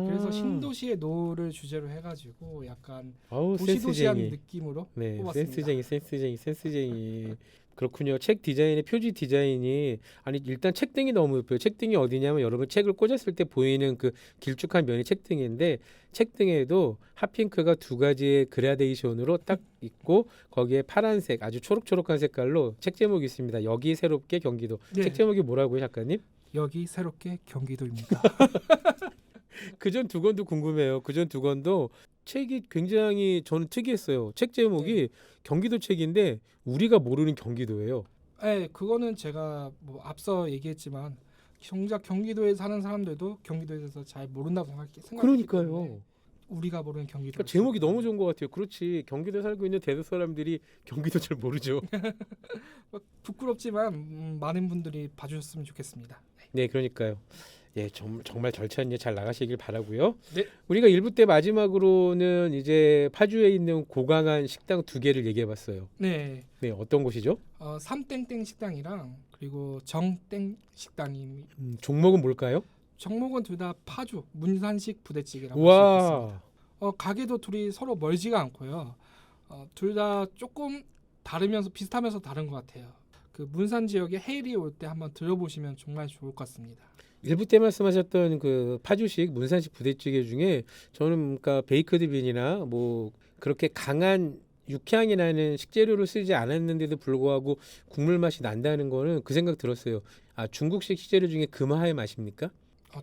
S3: 그래서 신도시의 노를 주제로 해가지고 약간 도시도시한
S1: 센스쟁이.
S3: 느낌으로
S1: 네,
S3: 뽑았습니다.
S1: 센스쟁이. 그렇군요. 책 디자인의 표지 디자인이 일단 책등이 너무 예뻐요. 책등이 어디냐면 여러분 책을 꽂았을 때 보이는 그 길쭉한 면이 책등인데 책등에도 핫핑크가 두 가지의 그라데이션으로 딱 있고 거기에 파란색 아주 초록초록한 색깔로 책 제목이 있습니다. 여기 새롭게 경기도.
S3: 네.
S1: 책 제목이 뭐라고요, 작가님?
S3: 여기 새롭게 경기도입니다.
S1: 그전 두 권도 궁금해요. 그전 두 권도 책이 굉장히 저는 특이했어요. 책 제목이 경기도 책인데 우리가 모르는 경기도예요.
S3: 네, 그거는 제가 뭐 앞서 얘기했지만 정작 경기도에 사는 사람들도 경기도에 대해서 잘 모른다고 생각하기 때문에
S1: 그러니까요.
S3: 우리가 모르는 경기도.
S1: 그러니까 제목이 너무 좋은 것 같아요. 그렇지. 경기도에 살고 있는 대도 사람들이 경기도 잘 모르죠.
S3: 부끄럽지만 많은 분들이 봐주셨으면 좋겠습니다.
S1: 네, 그러니까요. 예, 정말 절찬 잘 나가시길 바라고요.
S3: 네.
S1: 우리가 1부 때 마지막으로는 이제 파주에 있는 고강한 식당 두 개를 얘기해봤어요.
S3: 네,
S1: 네, 어떤 곳이죠?
S3: 삼땡땡 식당이랑 그리고 정땡 식당이
S1: 종목은 뭘까요?
S3: 종목은 둘 다 파주 문산식 부대찌개라고 할 수 있습니다.
S1: 와,
S3: 가게도 둘이 서로 멀지가 않고요. 둘 다 조금 다르면서 비슷하면서 다른 것 같아요. 그 문산 지역에 해일이 올 때 한번 들어보시면 정말 좋을 것 같습니다.
S1: 1부 때 말씀하셨던 그 파주식 문산식 부대찌개 중에 저는 그러니까 베이크드 빈이나 뭐 그렇게 강한 육향이 나는 식재료를 쓰지 않았는데도 불구하고 국물 맛이 난다는 거는 그 생각 들었어요. 중국식 식재료 중에 금화의 맛입니까?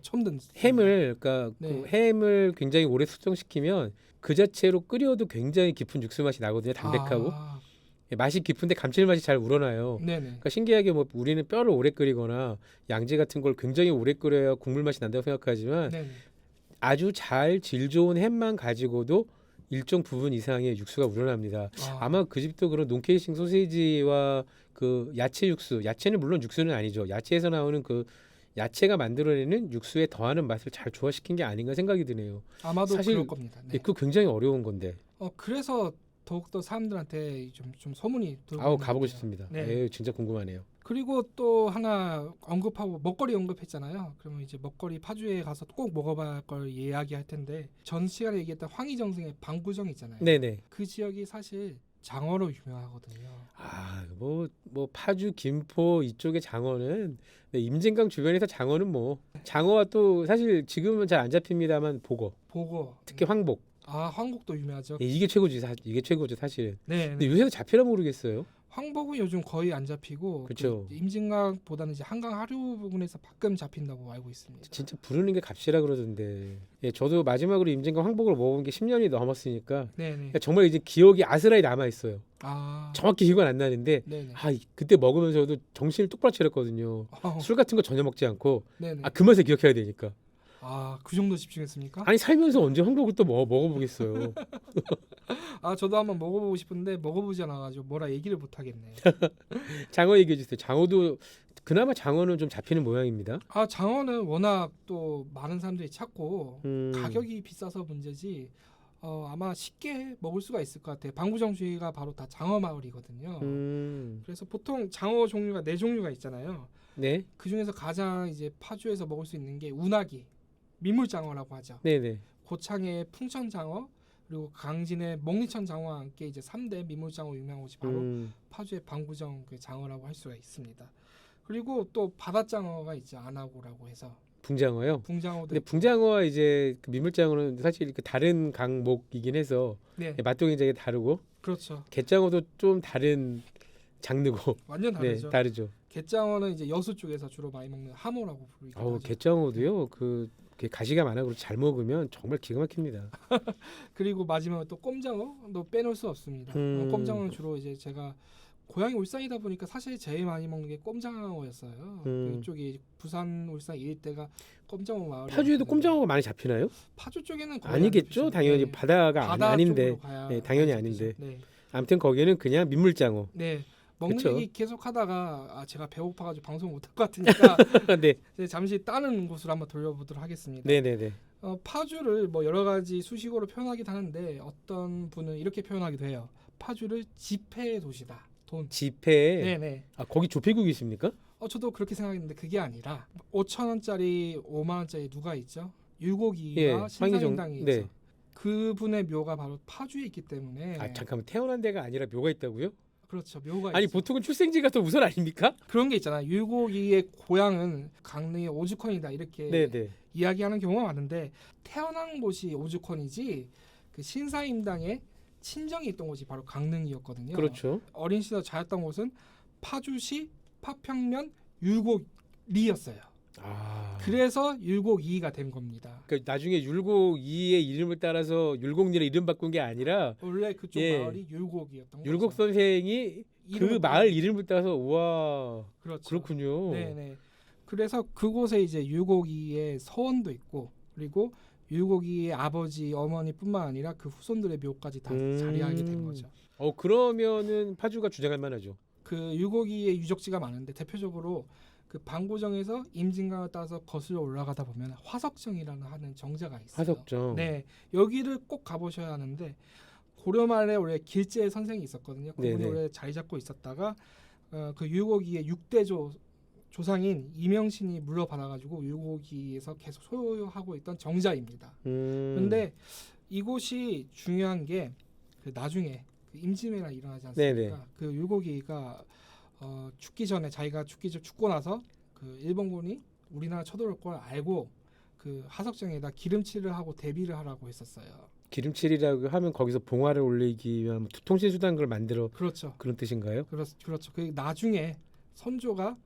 S3: 처음 듣는
S1: 햄을 그러니까
S3: 네.
S1: 그 햄을 굉장히 오래 숙성시키면 그 자체로 끓여도 굉장히 깊은 육수 맛이 나거든요. 담백하고 맛이 깊은데 감칠맛이 잘 우러나요.
S3: 네네.
S1: 그러니까 신기하게 뭐 우리는 뼈를 오래 끓이거나 양재 같은 걸 굉장히 오래 끓여야 국물 맛이 난다고 생각하지만
S3: 네네.
S1: 아주 잘 질 좋은 햄만 가지고도 일정 부분 이상의 육수가 우러납니다. 아마 그 집도 그런 논케이싱 소세지와 그 야채 육수, 야채는 물론 육수는 아니죠. 야채에서 나오는 그 야채가 만들어내는 육수에 더하는 맛을 잘 조화시킨 게 아닌가 생각이 드네요.
S3: 아마도
S1: 사실
S3: 그럴 겁니다. 네.
S1: 그거 굉장히 어려운 건데.
S3: 그래서 더욱더 사람들한테 좀 소문이 돌고
S1: 아우
S3: 있는
S1: 가보고
S3: 것 같아요.
S1: 싶습니다.
S3: 네.
S1: 에휴, 진짜 궁금하네요.
S3: 그리고 또 하나 언급하고 먹거리 언급했잖아요. 그러면 이제 먹거리 파주에 가서 꼭 먹어봐야 할 걸 이야기할 텐데 전 시간에 얘기했던 황희정승의 방구정 있잖아요.
S1: 네네.
S3: 그 지역이 사실 장어로 유명하거든요.
S1: 뭐 파주, 김포 이쪽의 장어는 네, 임진강 주변에서 장어는 뭐 장어와 또 사실 지금은 잘 안 잡힙니다만 보거,
S3: 보고
S1: 특히 황복
S3: 황복도 유명하죠.
S1: 예, 이게 최고지 이게 최고죠 사실은.
S3: 네,
S1: 근데
S3: 네.
S1: 요새는 잡히나 모르겠어요.
S3: 황복은 요즘 거의 안 잡히고
S1: 그쵸.
S3: 그 임진강보다는 이제 한강 하류 부분에서 가끔 잡힌다고 알고 있습니다.
S1: 진짜 부르는 게 값이라 그러던데. 예, 저도 마지막으로 임진강 황복을 먹어본 게 10년이 넘었으니까
S3: 네네.
S1: 그러니까 정말 이제 기억이 아스라이 남아 있어요.
S3: 아,
S1: 정확히 기억은 안 나는데
S3: 네네.
S1: 그때 먹으면서도 정신을 똑바로 차렸거든요. 술 같은 거 전혀 먹지 않고
S3: 네네.
S1: 그 맛을 기억해야 되니까.
S3: 그 정도 집중했습니까?
S1: 아니 살면서 언제 황복을 또 먹어보겠어요.
S3: 저도 한번 먹어보고 싶은데 먹어보지 않아가지고 뭐라 얘기를 못 하겠네.
S1: 장어 얘기해 주세요. 장어도 그나마 장어는 좀 잡히는 모양입니다.
S3: 장어는 워낙 또 많은 사람들이 찾고
S1: 음,
S3: 가격이 비싸서 문제지. 아마 쉽게 먹을 수가 있을 것 같아요. 방구정 주위가 바로 다 장어 마을이거든요. 그래서 보통 장어 종류가 4종류가 있잖아요.
S1: 네,
S3: 그 중에서 가장 이제 파주에서 먹을 수 있는 게 운하기, 민물장어라고 하죠.
S1: 네네.
S3: 고창의 풍천장어, 그리고 강진의 목리천 장어와 함께 이제 3대 민물장어 유명한 곳이 바로 파주의 방구정 그 장어라고 할 수가 있습니다. 그리고 또 바닷장어가 있죠. 안하고라고 해서
S1: 붕장어요.
S3: 붕장어도
S1: 근데
S3: 있고.
S1: 붕장어와 이제 그 민물장어는 사실 그 다른 강목이긴 해서
S3: 네,
S1: 맛도 굉장히 다르고
S3: 그렇죠.
S1: 갯장어도 좀 다른 장르고
S3: 완전
S1: 네,
S3: 다르죠.
S1: 다르죠.
S3: 갯장어는 이제 여수 쪽에서 주로 많이 먹는 하모라고 부르기도 하죠.
S1: 갯장어도요. 그 가시가 많아 그리고 잘 먹으면 정말 기가 막힙니다.
S3: 그리고 마지막에 또 꼼장어도 빼놓을 수 없습니다. 꼼장어는 주로 이제 제가 고향이 울산이다 보니까 사실 제일 많이 먹는 게 꼼장어였어요. 그쪽이 부산, 울산 일대가 꼼장어 마을.
S1: 파주에도 꼼장어가 많이 잡히나요?
S3: 파주 쪽에는 거의
S1: 아니겠죠.
S3: 안 잡히죠.
S1: 당연히
S3: 네.
S1: 바다가
S3: 바다
S1: 아닌데.
S3: 쪽으로 가야
S1: 네, 당연히
S3: 많이 잡히죠.
S1: 아닌데.
S3: 네.
S1: 아무튼 거기는 그냥 민물장어.
S3: 네. 먹는
S1: 그쵸.
S3: 얘기 계속 하다가 제가 배고파가지고 방송 못할 것 같으니까
S1: 네,
S3: 이제 잠시 다른 곳으로 한번 돌려보도록 하겠습니다.
S1: 네, 네, 네.
S3: 파주를 뭐 여러 가지 수식어로 표현하기도 하는데 어떤 분은 이렇게 표현하기도 해요. 파주를 지폐의 도시다. 돈.
S1: 지폐.
S3: 네네.
S1: 거기 조폐국이 있습니까?
S3: 저도 그렇게 생각했는데 그게 아니라 5,000원짜리, 5만 원짜리 누가 있죠? 율곡이와
S1: 예,
S3: 신사임당이
S1: 네.
S3: 있죠. 그분의 묘가 바로 파주에 있기 때문에
S1: 잠깐만 태어난 데가 아니라 묘가 있다고요?
S3: 그렇죠. 묘가
S1: 아니
S3: 있죠.
S1: 보통은 출생지가 더 우선 아닙니까?
S3: 그런 게 있잖아요. 율곡이의 고향은 강릉의 오죽헌이다 이렇게
S1: 네, 네.
S3: 이야기하는 경우가 많은데 태어난 곳이 오죽헌이지 그 신사임당의 친정이 있던 곳이 바로 강릉이었거든요.
S1: 그렇죠.
S3: 어린 시절 자랐던 곳은 파주시 파평면 율곡리였어요. 그래서 율곡이가 된 겁니다.
S1: 그러니까 나중에 율곡이의 이름을 따라서 율곡리로 이름 바꾼 게 아니라
S3: 원래 그쪽
S1: 예.
S3: 마을이 율곡이었던
S1: 율곡
S3: 거죠.
S1: 선생이 그
S3: 이름을
S1: 마을 이름을 따서 우와
S3: 그렇죠.
S1: 그렇군요.
S3: 네네. 그래서 그곳에 이제 율곡이의 서원도 있고 그리고 율곡이의 아버지 어머니뿐만 아니라 그 후손들의 묘까지 다 자리하게 된 거죠.
S1: 그러면은 파주가 주장할 만하죠.
S3: 그 율곡이의 유적지가 많은데 대표적으로 그 방구정에서 임진강을 따서 거슬러 올라가다 보면 화석정이라는 하는 정자가 있어요.
S1: 화석정.
S3: 네, 여기를 꼭 가보셔야 하는데 고려 말에 원래 길제 선생이 있었거든요. 그분이
S1: 네네.
S3: 원래 자리 잡고 있었다가 그 율곡이의 6대조 조상인 이명신이 물러받아가지고 율곡이에서 계속 소유하고 있던 정자입니다. 그런데 이곳이 중요한 게 그 나중에 그 임진왜란 일어나지 않습니까?
S1: 네네.
S3: 그 율곡이가 죽기 전에 자기가 죽고 나서 그 일본군이 우리나라 쳐들어올 걸 알고 그 하석정에다 기름칠을 하고 대비를 하라고 했었어요.
S1: 기름칠이라고 하면 거기서 봉화를 올리기 위한 통신 수단을 만들어
S3: 그렇죠.
S1: 그런 뜻인가요?
S3: 그렇죠. 그 나중에 선조가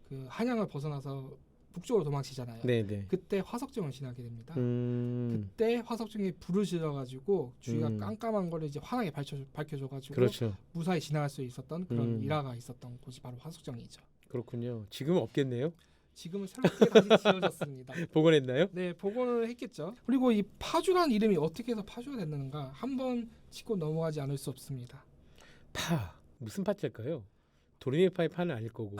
S3: 그 한양을 벗어나서 북쪽으로 도망치잖아요.
S1: 네네.
S3: 그때 화석정을 지나게 됩니다.
S1: 음,
S3: 그때 화석정에 불을 질러가지고 주위가
S1: 음.
S3: 깜깜한 거를 이제 환하게 밝혀줘가지고
S1: 그렇죠.
S3: 무사히 지나갈 수 있었던 그런 일화가 있었던 곳이 바로 화석정이죠.
S1: 그렇군요. 지금은 없겠네요.
S3: 지금은 새롭게 다시 지어졌습니다.
S1: 복원했나요?
S3: 네, 복원을 했겠죠. 그리고 이 파주란 이름이 어떻게 해서 파주가 됐는가 한번 짚고 넘어가지 않을 수 없습니다.
S1: 무슨 파일까요? 도리미파의 파는 아닐 거고.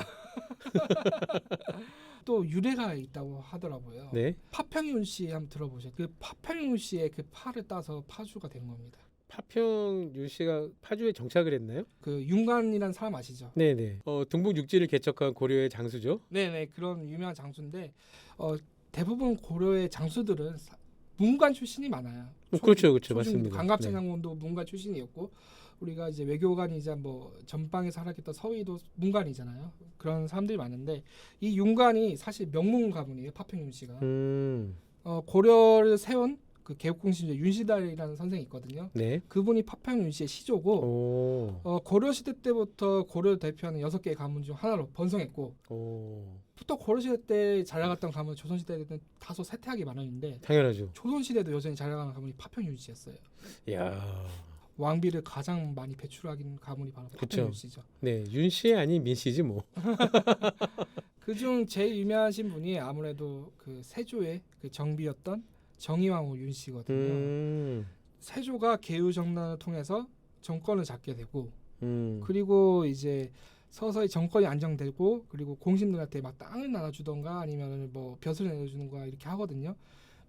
S3: 또 유래가 있다고 하더라고요.
S1: 네.
S3: 파평윤 씨 한번 들어보세요. 그 파평윤 씨의 그 파를 따서 파주가 된 겁니다.
S1: 파평 윤 씨가 파주에 정착을 했나요?
S3: 그 윤관이라는 사람 아시죠?
S1: 네네. 동북 육지를 개척한 고려의 장수죠.
S3: 네네 그런 유명한 장수인데 대부분 고려의 장수들은 문관 출신이 많아요.
S1: 그렇죠, 그렇죠,
S3: 초중
S1: 맞습니다.
S3: 강갑천
S1: 네.
S3: 장군도 문관 출신이었고 우리가 이제 외교관이자 뭐 전방에서 활약했던 서희도 문관이잖아요. 그런 사람들이 많은데 이 윤관이 사실 명문 가문이에요. 파평윤 씨가 고려를 세운 그 개국공신제 윤시달이라는 선생이 있거든요.
S1: 네.
S3: 그분이 파평윤 씨의 시조고
S1: 오.
S3: 고려 시대 때부터 고려를 대표하는 6개의 가문 중 하나로 번성했고
S1: 오.
S3: 또 고려 시대 때 잘 나갔던 가문 조선 시대 때는 다소 쇠퇴하기 마련인데
S1: 당연하죠.
S3: 조선 시대도 여전히 잘 나가는 가문이 파평윤 씨였어요.
S1: 야.
S3: 왕비를 가장 많이 배출하긴 가문이 바로
S1: 그쵸.
S3: 파평윤 씨죠.
S1: 네, 윤 씨 아닌 민 씨지 뭐.
S3: 그중 제일 유명하신 분이 아무래도 그 세조의 그 정비였던 정의왕후 윤 씨거든요. 세조가 개유정난을 통해서 정권을 잡게 되고 그리고 이제 서서히 정권이 안정되고 그리고 공신들한테 막 땅을 나눠주던가 아니면 뭐 벼슬을 내려주는가 이렇게 하거든요.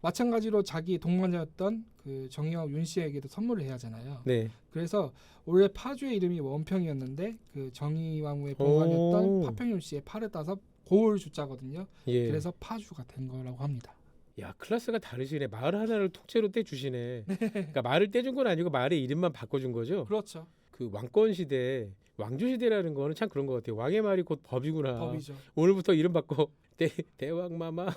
S3: 마찬가지로 자기 동반자였던 그 정의왕후 윤 씨에게도 선물을 해야 하잖아요.
S1: 네.
S3: 그래서 원래 파주의 이름이 원평이었는데 그 정의왕후의 본관이었던
S1: 오.
S3: 파평윤 씨의 팔을 따서 고을 주자거든요.
S1: 예.
S3: 그래서 파주가 된 거라고 합니다.
S1: 야, 클래스가 다르시네. 마을 하나를 통째로 떼주시네. 그러니까 마을을 떼준 건 아니고 마을의 이름만 바꿔준 거죠.
S3: 그렇죠.
S1: 그 왕권 시대, 왕조 시대라는 거는 참 그런 것 같아요. 왕의 말이 곧 법이구나.
S3: 법이죠.
S1: 오늘부터 이름 바꿔. 대왕 마마,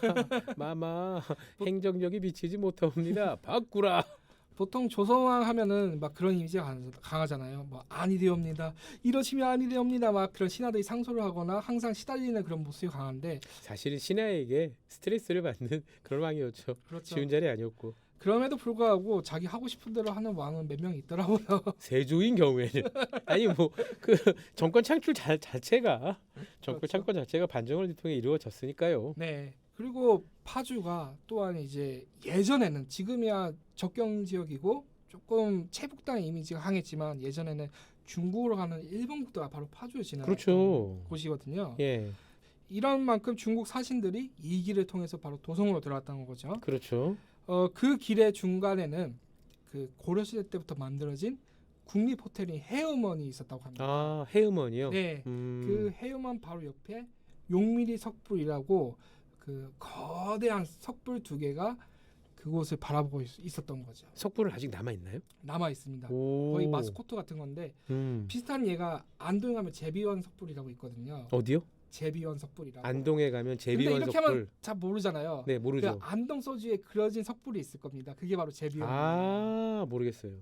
S1: 마마 행정력이 미치지 못합니다. 바꾸라.
S3: 보통 조선왕 하면은 막 그런 이미지가 강하잖아요. 뭐 아니되옵니다. 이러시면 아니되옵니다. 막 그런 신하들이 상소를 하거나 항상 시달리는 그런 모습이 강한데
S1: 사실은 신하에게 스트레스를 받는 그런 왕이었죠.
S3: 그렇죠.
S1: 쉬운 자리 아니었고.
S3: 그럼에도 불구하고 자기 하고 싶은 대로 하는 왕은 몇 명 있더라고요.
S1: 세조인 경우에는 아니 뭐 그 정권 창출 자체가 정권
S3: 그렇죠.
S1: 창건 자체가 반정을 통해 이루어졌으니까요.
S3: 네. 그리고 파주가 또한 이제 예전에는 지금이야 접경 지역이고 조금 체북당 이미지가 강했지만 예전에는 중국으로 가는 일본 국도가 바로 파주에 지나는
S1: 그렇죠.
S3: 곳이거든요.
S1: 예,
S3: 이런 만큼 중국 사신들이 이 길을 통해서 바로 도성으로 들어갔다는 거죠.
S1: 그렇죠.
S3: 그 길의 중간에는 그 고려 시대 때부터 만들어진 국립 호텔인 해음원이 있었다고 합니다.
S1: 아, 해음원이요.
S3: 네. 그 해음원 바로 옆에 용미리 석불이라고 그 거대한 석불 2개가 그곳을 바라보고 있었던 거죠.
S1: 석불은 아직 남아 있나요?
S3: 남아 있습니다.
S1: 오.
S3: 거의 마스코트 같은 건데 비슷한 예가 안동에 가면 제비원 석불이라고 있거든요.
S1: 어디요?
S3: 제비원 석불이라고.
S1: 안동에 가면
S3: 근데
S1: 제비원
S3: 이렇게
S1: 석불.
S3: 하면 잘 모르잖아요.
S1: 네, 모르죠.
S3: 그 안동 소주에 그려진 석불이 있을 겁니다. 그게 바로 제비원.
S1: 아, 모르겠어요.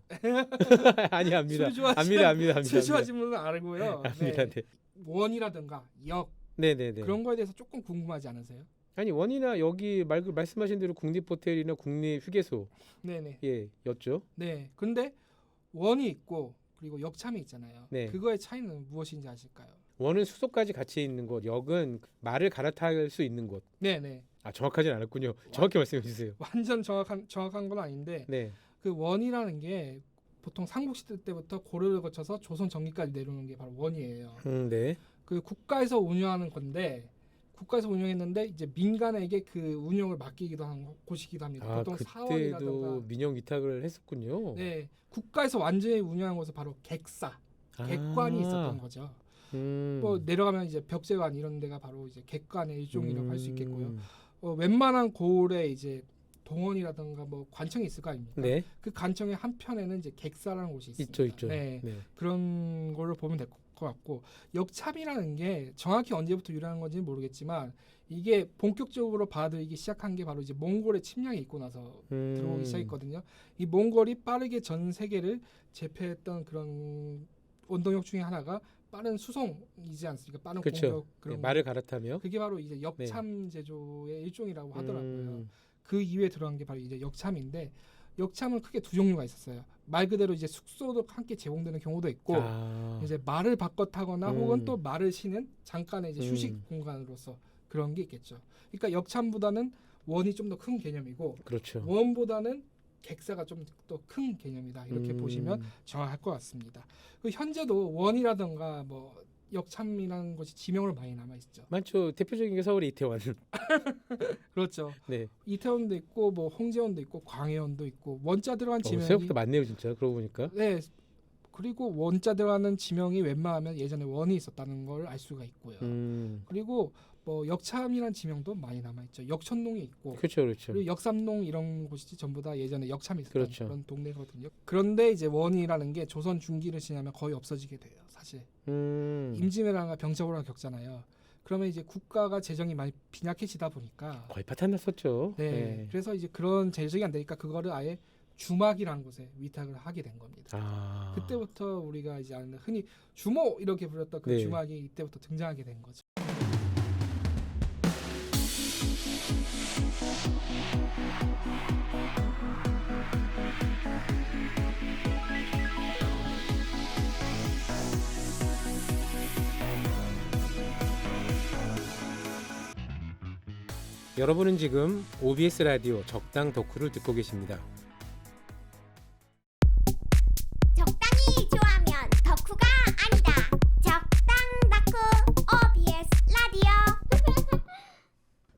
S1: 아니 압니다.
S3: 술 좋아하시는-
S1: 압니다.
S3: 술 좋아하시는 분은 알고요.
S1: 압니다. 네.
S3: 원이라든가 역
S1: 네네네.
S3: 그런 거에 대해서 조금 궁금하지 않으세요?
S1: 아니 원이나 여기 말씀하신 대로 국립호텔이나 국립휴게소
S3: 네네.
S1: 였죠.
S3: 네. 근데 원이 있고 그리고 역참이 있잖아요.
S1: 네.
S3: 그거의 차이는 무엇인지 아실까요?
S1: 원은 수소까지 같이 있는 곳, 역은 말을 갈아탈 수 있는 곳.
S3: 네네.
S1: 아, 정확하진 않았군요. 정확히 말씀해 주세요.
S3: 완전 정확한 건 아닌데
S1: 네.
S3: 그 원이라는 게 보통 삼국시대 때부터 고려를 거쳐서 조선 전기까지 내려오는 게 바로 원이에요.
S1: 네.
S3: 그 국가에서 운영하는 건데 국가에서 운영했는데 이제 민간에게 그 운영을 맡기기도 한 곳이기도 합니다.
S1: 아,
S3: 보통
S1: 그때도
S3: 사원이라든가
S1: 민영 위탁을 했었군요.
S3: 네 국가에서 완전히 운영한 것은 바로 객사, 객관이 있었던 거죠. 뭐 내려가면 이제 벽제관 이런 데가 바로 이제 객관의 일종이라고 할 수 있겠고요. 웬만한 고을에 이제 동원이라든가 뭐 관청이 있을 거 아닙니까?
S1: 네.
S3: 그 관청의 한편에는 이제 객사라는 곳이 있습니다.
S1: 있죠.
S3: 네.
S1: 네.
S3: 그런 걸로 보면 될 것 같고 역참이라는 게 정확히 언제부터 유래한 건지는 모르겠지만 이게 본격적으로 받아들이기 시작한 게 바로 이제 몽골의 침략이 있고 나서 들어오기 시작했거든요. 이 몽골이 빠르게 전 세계를 제패했던 그런 원동력 중에 하나가 빠른 수송이지 않습니까? 빠른
S1: 그렇죠.
S3: 공격 그런
S1: 네, 말을 갈아타며.
S3: 그게 바로 이제 역참 제조의 일종이라고 하더라고요. 그 이후에 들어간 게 바로 이제 역참인데 역참은 크게 2종류가 있었어요. 말 그대로 이제 숙소도 함께 제공되는 경우도 있고 이제 말을 바꿔 타거나 혹은 또 말을 쉬는 잠깐의 이제 휴식 공간으로서 그런 게 있겠죠. 그러니까 역참보다는 원이 좀 더 큰 개념이고
S1: 그렇죠.
S3: 원보다는 객사가 좀 더 큰 개념이다. 이렇게 보시면 정확할 것 같습니다. 그 현재도 원이라든가 뭐 역참이라는 것이 지명으로 많이 남아 있죠.
S1: 많죠. 대표적인 게 서울의 이태원.
S3: 그렇죠.
S1: 네.
S3: 이태원도 있고 뭐 홍제원도 있고 광해원도 있고 원자 들어간 지명이
S1: 생각보다 많네요, 진짜. 그러고 보니까.
S3: 네. 그리고 원자 들어가는 지명이 웬만하면 예전에 원이 있었다는 걸 알 수가 있고요. 그리고 뭐 역참이라는 지명도 많이 남아 있죠. 역천동에 있고
S1: 그렇죠, 그렇죠.
S3: 그리고 역삼동 이런 곳이 전부 다 예전에 역참이 있었던
S1: 그렇죠.
S3: 그런 동네거든요. 그런데 이제 원이라는 게 조선 중기를 지나면 거의 없어지게 돼요. 사실 임진왜란과 병자호란을 겪잖아요. 그러면 이제 국가가 재정이 많이 빈약해지다 보니까
S1: 거의 파탄 났었죠.
S3: 네. 그래서 이제 그런 재정이 안 되니까 그거를 아예 주막이라는 곳에 위탁을 하게 된 겁니다.
S1: 아.
S3: 그때부터 우리가 이제 아는 흔히 주모 이렇게 불렸던 그
S1: 네.
S3: 주막이 이때부터 등장하게 된 거죠.
S1: 여러분은 지금 OBS 라디오 적당 덕후를 듣고 계십니다.
S2: 적당히 좋아하면 덕후가 아니다. 적당 덕후 OBS 라디오.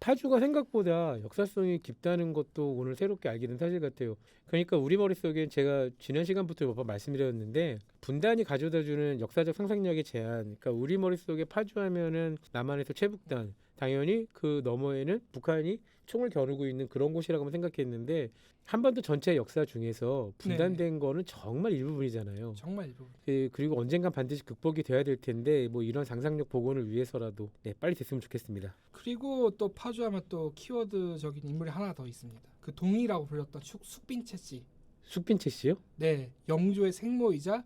S1: 파주가 생각보다 역사성이 깊다는 것도 오늘 새롭게 알게 된 사실 같아요. 그러니까 우리 머릿속엔 제가 지난 시간부터 몇 번 말씀드렸는데 분단이 가져다주는 역사적 상상력의 제한. 그러니까 우리 머릿속에 파주하면은 남한에서 최북단, 당연히 그 너머에는 북한이 총을 겨누고 있는 그런 곳이라고만 생각했는데 한반도 전체 역사 중에서 분단된 거는 정말 일부분이잖아요.
S3: 정말 일부분.
S1: 그리고 언젠간 반드시 극복이 돼야 될 텐데 뭐 이런 상상력 복원을 위해서라도 빨리 됐으면 좋겠습니다.
S3: 그리고 또 파주하면 또 키워드적인 인물이 하나 더 있습니다. 그 동이라고 불렸던 숙빈채 씨.
S1: 숙빈채 씨요?
S3: 네, 영조의 생모이자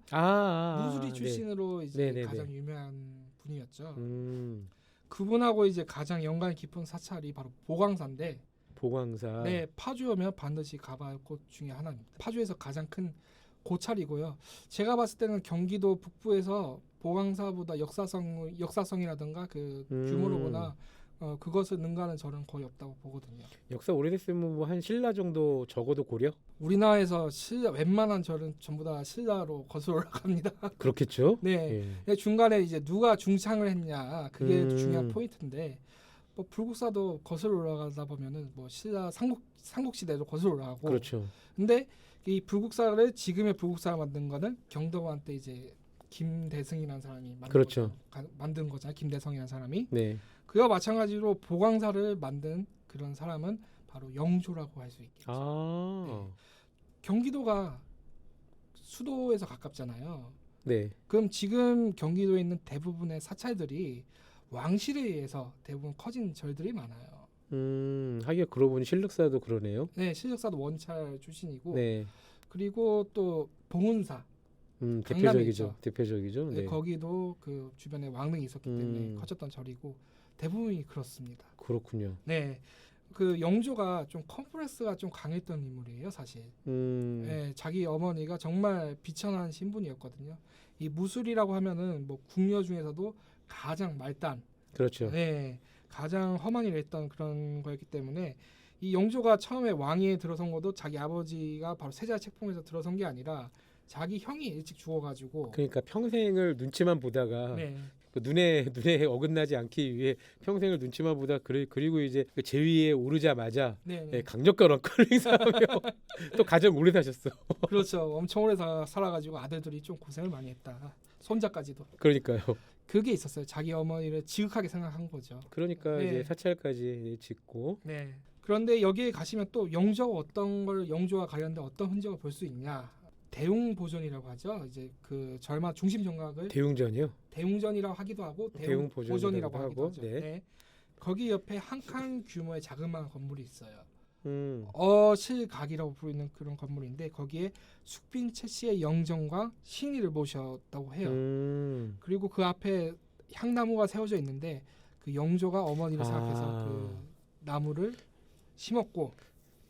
S3: 무수리
S1: 네.
S3: 출신으로 이제
S1: 네네네.
S3: 가장 유명한 분이었죠.
S1: 음,
S3: 그분하고 이제 가장 연관 깊은 사찰이 바로 보광사인데,
S1: 보광사.
S3: 네, 파주오면 반드시 가봐야 할 곳 중에 하나입니다. 파주에서 가장 큰 고찰이고요. 제가 봤을 때는 경기도 북부에서 보광사보다 역사성이라든가 그 규모로 보나 그것을 능가하는 절은 거의 없다고 보거든요.
S1: 역사 오래됐으면 뭐 한 신라 정도 적어도 고려?
S3: 우리나라에서 웬만한 절은 전부 다 신라로 거슬러 올라갑니다.
S1: 그렇겠죠.
S3: 네.
S1: 예.
S3: 중간에 이제 누가 중창을 했냐 그게 중요한
S1: 음.
S3: 포인트인데 뭐 불국사도 거슬러 올라가다 보면은 뭐 신라 삼국 시대도 거슬러 올라가고.
S1: 그렇죠.
S3: 근데 이 불국사를 지금의 불국사를 만든 거는 경도관 때 이제 김대승이라는 사람이 만든
S1: 그렇죠.
S3: 만든 거잖아요. 김대성이라는 사람이.
S1: 네.
S3: 그와 마찬가지로 보광사를 만든 그런 사람은 바로 영조라고 할 수 있겠죠.
S1: 아.
S3: 경기도가 수도에서 가깝잖아요.
S1: 네.
S3: 그럼 지금 경기도에 있는 대부분의 사찰들이 왕실에 의해서 대부분 커진 절들이 많아요.
S1: 하긴 그러고 보니 신륵사도 그러네요.
S3: 네, 실력사도 원찰 출신이고
S1: 네.
S3: 그리고 또 봉은사
S1: 대표적이죠.
S3: 있죠.
S1: 대표적이죠.
S3: 네,
S1: 네.
S3: 거기도 그 주변에 왕릉이 있었기 때문에 커졌던 절이고 대부분이 그렇습니다.
S1: 그렇군요.
S3: 네, 그 영조가 좀 컴플렉스가 좀 강했던 인물이에요, 사실. 네, 자기 어머니가 정말 비천한 신분이었거든요. 이 무술이라고 하면은 뭐 궁녀 중에서도 가장 말단,
S1: 그렇죠.
S3: 네, 가장 험한 일을 했던 그런 거였기 때문에 이 영조가 처음에 왕위에 들어선 것도 자기 아버지가 바로 세자 책봉에서 들어선 게 아니라 자기 형이 일찍 죽어가지고
S1: 그러니까 평생을 눈치만 보다가
S3: 네,
S1: 그 눈에 어긋나지 않기 위해 평생을 눈치만 보다 그리고 이제 그 제위에 오르자마자
S3: 네,
S1: 네, 강력한 언컬을 행사하며 또 가정 오래 사셨어.
S3: 그렇죠. 엄청 오래 살아가지고 아들들이 좀 고생을 많이 했다. 손자까지도.
S1: 그러니까요.
S3: 그게 있었어요. 자기 어머니를 지극하게 생각한 거죠.
S1: 그러니까
S3: 네.
S1: 이제 사찰까지 짓고
S3: 네. 그런데 여기에 가시면 또 영조가 어떤 걸 영조와 관련된 어떤 흔적을 볼 수 있냐? 대웅보전이라고 하죠. 이제 그 절마 중심 정각을
S1: 대웅전이요.
S3: 대웅전이라고 하기도 하고
S1: 대웅보전이라고
S3: 대웅보전이라고 하기도
S1: 하고,
S3: 하죠.
S1: 네.
S3: 네. 거기 옆에 한 칸 규모의 자그마한 건물이 있어요.
S1: 음.
S3: 어실각이라고 부르는 그런 건물인데 거기에 숙빈채 씨의 영정과 신의를 모셨다고 해요. 그리고 그 앞에 향나무가 세워져 있는데 그 영조가 어머니를 생각해서 그 나무를 심었고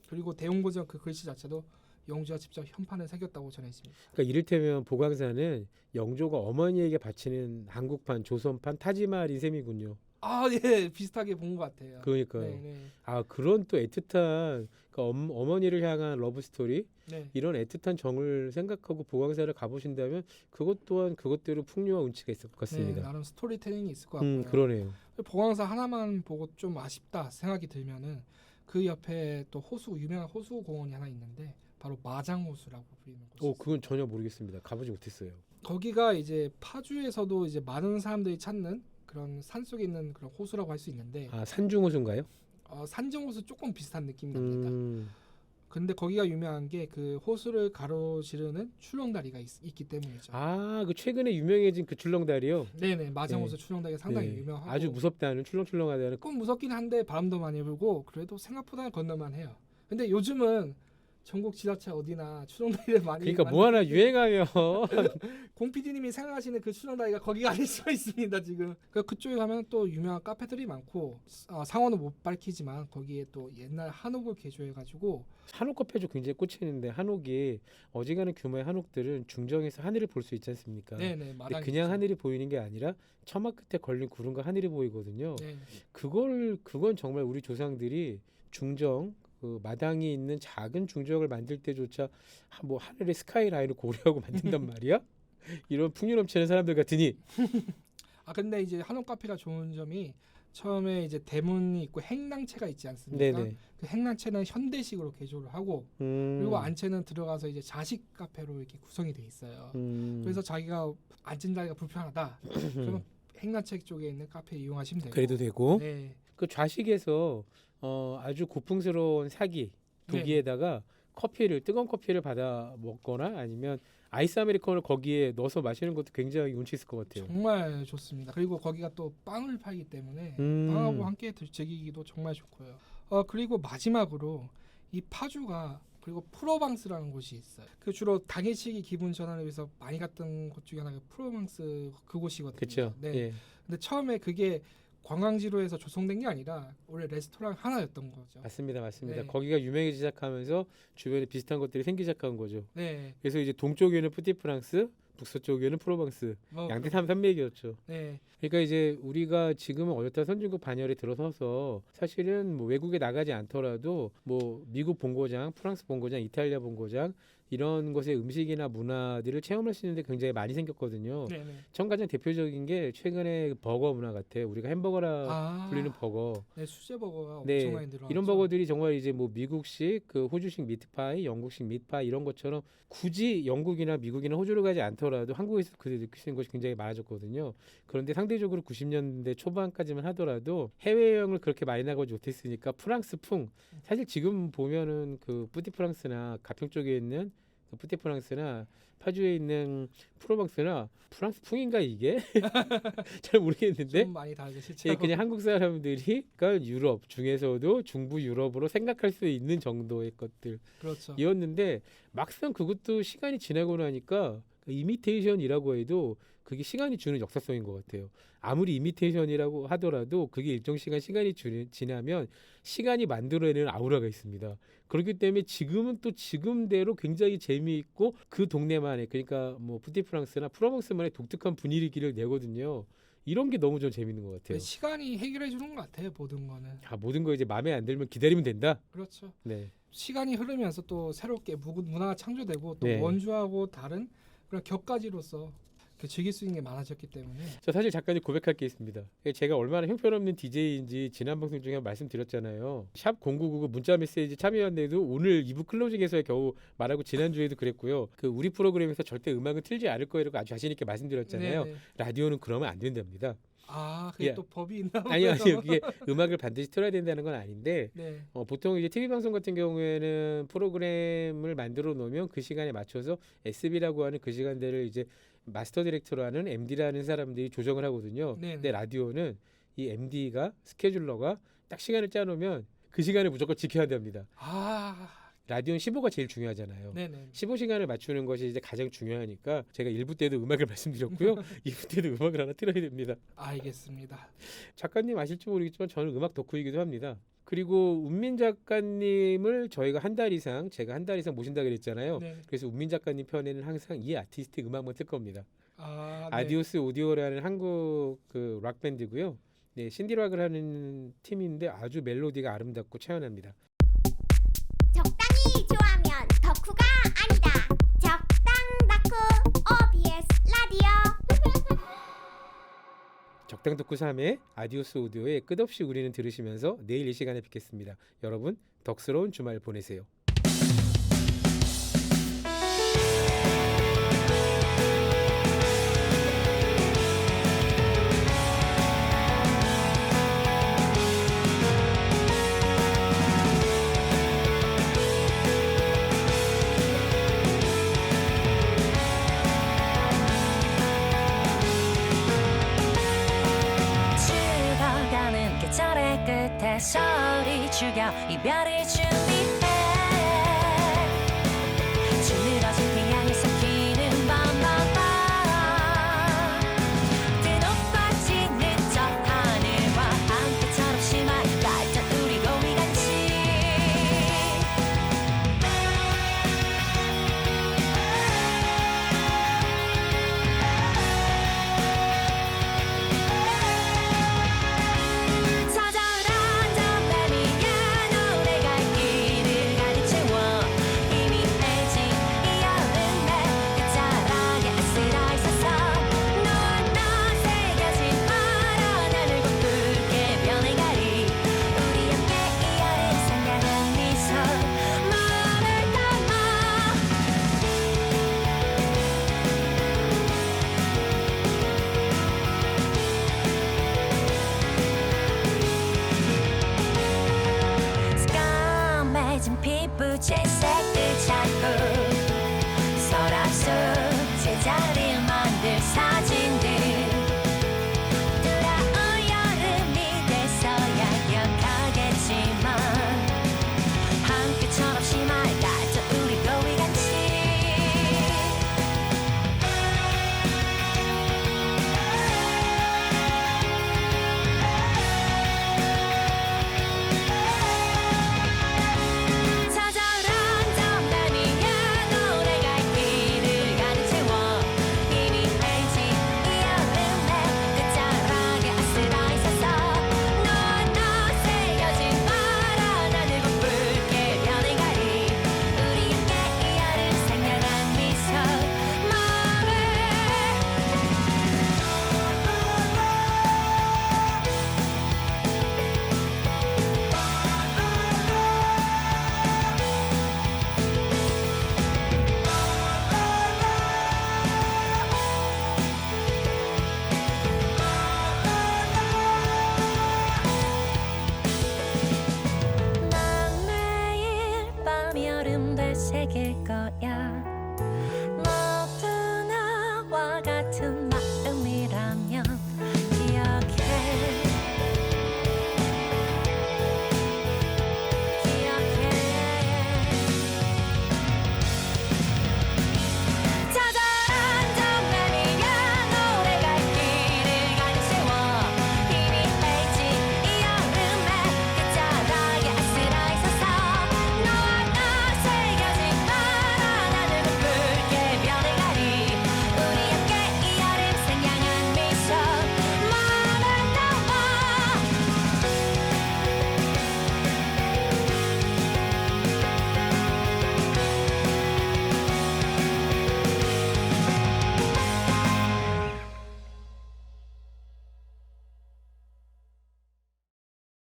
S3: 그리고 대웅보전 그 글씨 자체도 영조가 직접 현판을 새겼다고 전해집니다.
S1: 그러니까 이를테면 보광사는 영조가 어머니에게 바치는 한국판, 조선판 타지마할인 셈이군요.
S3: 아, 예, 비슷하게 본 것 같아요.
S1: 그러니까요.
S3: 네, 네.
S1: 아 그런 또 애틋한 그러니까 어머니를 향한 러브 스토리
S3: 네.
S1: 이런 애틋한 정을 생각하고 보광사를 가보신다면 그것 또한 그것대로 풍요와 운치가 있을 것
S3: 네,
S1: 같습니다.
S3: 나름 스토리텔링이 있을 것 같고요.
S1: 그러네요.
S3: 보광사 하나만 보고 좀 아쉽다 생각이 들면은 그 옆에 또 유명한 호수 공원이 하나 있는데 바로 마장호수라고 불리는 곳이 있어요.
S1: 그건 전혀 모르겠습니다. 가보지 못했어요.
S3: 거기가 이제 파주에서도 이제 많은 사람들이 찾는 그런 산 속에 있는 그런 호수라고 할 수 있는데
S1: 산중호수인가요?
S3: 산정호수 조금 비슷한 느낌이 납니다.
S1: 음,
S3: 근데 거기가 유명한 게 그 호수를 가로지르는 출렁다리가 있기 때문이죠.
S1: 그 최근에 유명해진 그 출렁다리요.
S3: 네네, 마장호수 출렁다리가 상당히
S1: 네,
S3: 유명하고
S1: 아주 무섭다는 출렁출렁하다는.
S3: 조금 무섭긴 한데 바람도 많이 불고 그래도 생각보다 건널만 해요. 근데 요즘은 전국 지자체 어디나 출렁다리를 많이
S1: 그러니까 뭐 하나 유행하면
S3: 공 PD님이 생각하시는 그 출렁다리가 거기가 아닐 수가 있습니다 지금. 그쪽에 가면 또 유명한 카페들이 많고 상호는 못 밝히지만 거기에 또 옛날 한옥을 개조해가지고
S1: 한옥 카페도 굉장히 꽂히는데 한옥이 어지간한 규모의 한옥들은 중정에서 하늘을 볼 수 있지 않습니까?
S3: 네네
S1: 근데
S3: 마당이
S1: 그냥
S3: 있죠.
S1: 하늘이 보이는 게 아니라 처마 끝에 걸린 구름과 하늘이 보이거든요.
S3: 네.
S1: 그건 정말 우리 조상들이 중정 그 마당이 있는 작은 중정을 만들 때조차 뭐 하늘의 스카이라인을 고려하고 만든단 말이야? 이런 풍요 넘치는 사람들 같으니.
S3: 근데 이제 한옥 카페가 좋은 점이 처음에 이제 대문이 있고 행랑채가 있지 않습니까?
S1: 네네.
S3: 그 행랑채는 현대식으로 개조를 하고 그리고 안채는 들어가서 이제 자식 카페로 이렇게 구성이 돼 있어요. 그래서 자기가 앉은 자리가 불편하다. 그러면 행랑채 쪽에 있는 카페 이용하시면 되고.
S1: 그래도 되고.
S3: 네.
S1: 그 좌식에서 아주 고풍스러운 사기 도기에다가 뜨거운 커피를 받아 먹거나 아니면 아이스 아메리카노를 거기에 넣어서 마시는 것도 굉장히 운치 있을 것 같아요.
S3: 정말 좋습니다. 그리고 거기가 또 빵을 팔기 때문에
S1: 음.
S3: 빵하고 함께 즐기기도 정말 좋고요. 그리고 마지막으로 이 파주가 그리고 프로방스라는 곳이 있어요. 그 주로 당일치기 기분 전환을 위해서 많이 갔던 곳 중에 하나가 프로방스 그곳이거든요.
S1: 그렇죠.
S3: 네.
S1: 예.
S3: 근데 처음에 그게 관광지로 해서 조성된 게 아니라 원래 레스토랑 하나였던 거죠.
S1: 맞습니다.
S3: 네.
S1: 거기가 유명해지기 시작하면서 주변에 비슷한 것들이 생기기 시작한 거죠.
S3: 네.
S1: 그래서 이제 동쪽에는 푸티프랑스, 북서쪽에는 프로방스, 양대 산맥이었죠.
S3: 네.
S1: 그러니까 이제 우리가 지금은 어엿한 선진국 반열에 들어서서 사실은 뭐 외국에 나가지 않더라도 뭐 미국 본고장, 프랑스 본고장, 이탈리아 본고장 이런 곳의 음식이나 문화들을 체험할 수 있는 데 굉장히 많이 생겼거든요.
S3: 네. 네.
S1: 전 가장 대표적인 게 최근에 그 버거 문화 같아요. 우리가 햄버거라 불리는 버거.
S3: 네, 수제버거가
S1: 네,
S3: 엄청 많이 들어왔죠.
S1: 이런 버거들이 정말 이제 뭐 미국식, 그 호주식 미트파이, 영국식 미트파이 이런 것처럼 굳이 영국이나 미국이나 호주를 가지 않더라도 한국에서 그들 느낄 수 있는 것이 굉장히 많아졌거든요. 그런데 상대적으로 90년대 초반까지만 하더라도 해외여행을 그렇게 많이 나가지 못했으니까 프랑스풍. 사실 지금 보면은 그 푸티프랑스나 가평 쪽에 있는 그 푸티프랑스나 파주에 있는 프로방스나 프랑스풍인가 이게? 잘 모르겠는데
S3: 좀 많이 다르죠, 실제로.
S1: 예, 그냥 한국 사람들이 그러니까 유럽 중에서도 중부 유럽으로 생각할 수 있는 정도의
S3: 그렇죠.
S1: 것들이었는데 막상 그것도 시간이 지나고 나니까 이미테이션이라고 해도 그게 시간이 주는 역사성인 것 같아요. 아무리 이미테이션이라고 하더라도 그게 일정 시간이 지나면 시간이 만들어내는 아우라가 있습니다. 그렇기 때문에 지금은 또 지금대로 굉장히 재미있고 그 동네만의 그러니까 뭐 푸티프랑스나 프로방스만의 독특한 분위기를 내거든요. 이런 게 너무 좀 재밌는 것 같아요.
S3: 시간이 해결해 주는 것 같아요, 모든 거는.
S1: 모든 거 이제 마음에 안 들면 기다리면 된다.
S3: 그렇죠.
S1: 네.
S3: 시간이 흐르면서 또 새롭게 문화가 창조되고 또
S1: 네.
S3: 원주하고 다른 그런 격가지로서 즐길 수 있는 게 많아졌기 때문에.
S1: 저 사실 작가님 고백할 게 있습니다. 제가 얼마나 형편없는 DJ인지 지난 방송 중에 말씀드렸잖아요. 샵 0999 문자 메시지 참여한데도 오늘 2부 클로징에서 겨우 말하고 지난주에도 그랬고요. 그 우리 프로그램에서 절대 음악은 틀지 않을 거라고 아주 자신 있게 말씀드렸잖아요.
S3: 네네.
S1: 라디오는 그러면 안 된답니다.
S3: 그게
S1: 예.
S3: 또 법이 있나 봐요.
S1: 아니요. 그게 음악을 반드시 틀어야 된다는 건 아닌데
S3: 네.
S1: 보통 이제 TV 방송 같은 경우에는 프로그램을 만들어 놓으면 그 시간에 맞춰서 SB라고 하는 그 시간대를 이제 마스터 디렉터로 하는 MD라는 사람들이 조정을 하거든요.
S3: 네네.
S1: 근데 라디오는 이 MD가 스케줄러가 딱 시간을 짜놓으면 그 시간을 무조건 지켜야 됩니다. 라디오는 15가 제일 중요하잖아요.
S3: 네네.
S1: 15시간을 맞추는 것이 이제 가장 중요하니까 제가 1부 때도 음악을 말씀드렸고요. 2부 때도 음악을 하나 틀어야 됩니다.
S3: 알겠습니다.
S1: 작가님 아실지 모르겠지만 저는 음악 덕후이기도 합니다. 그리고 운민 작가님을 저희가 제가 한 달 이상 모신다 그랬잖아요.
S3: 네.
S1: 그래서 운민 작가님 편에는 항상 이 아티스트 음악만 틀 겁니다.
S3: 네.
S1: 아디오스 오디오라는 한국 그 락 밴드고요. 네, 신디락을 하는 팀인데 아주 멜로디가 아름답고 차연합니다.
S2: 좋아하면 덕후가 아니다. 적당 덕후 OBS 라디오.
S1: 적당 덕후 3회 아디오스 오디오의 끝없이 우리는 들으시면서 내일 이 시간에 뵙겠습니다. 여러분 덕스러운 주말 보내세요.
S5: 죽어가는 계절의 끝에 서울이 죽여 이별을 준비해 주늘어진 태양이 섞이는 밤바다 드높아지는 저 하늘과 함께 철없이 맑았던 우리 고미같이 찾아라 저 날 위한 노래가 길을 가득 채워 이미 해진 이 여름에 끝자락에 쓰러 있어서 너와 나 새겨진 파란 하늘과 붉게 변해가리 우리 함께 이 여름 상냥한 미소 마음을 담아 까매진 피부 채색들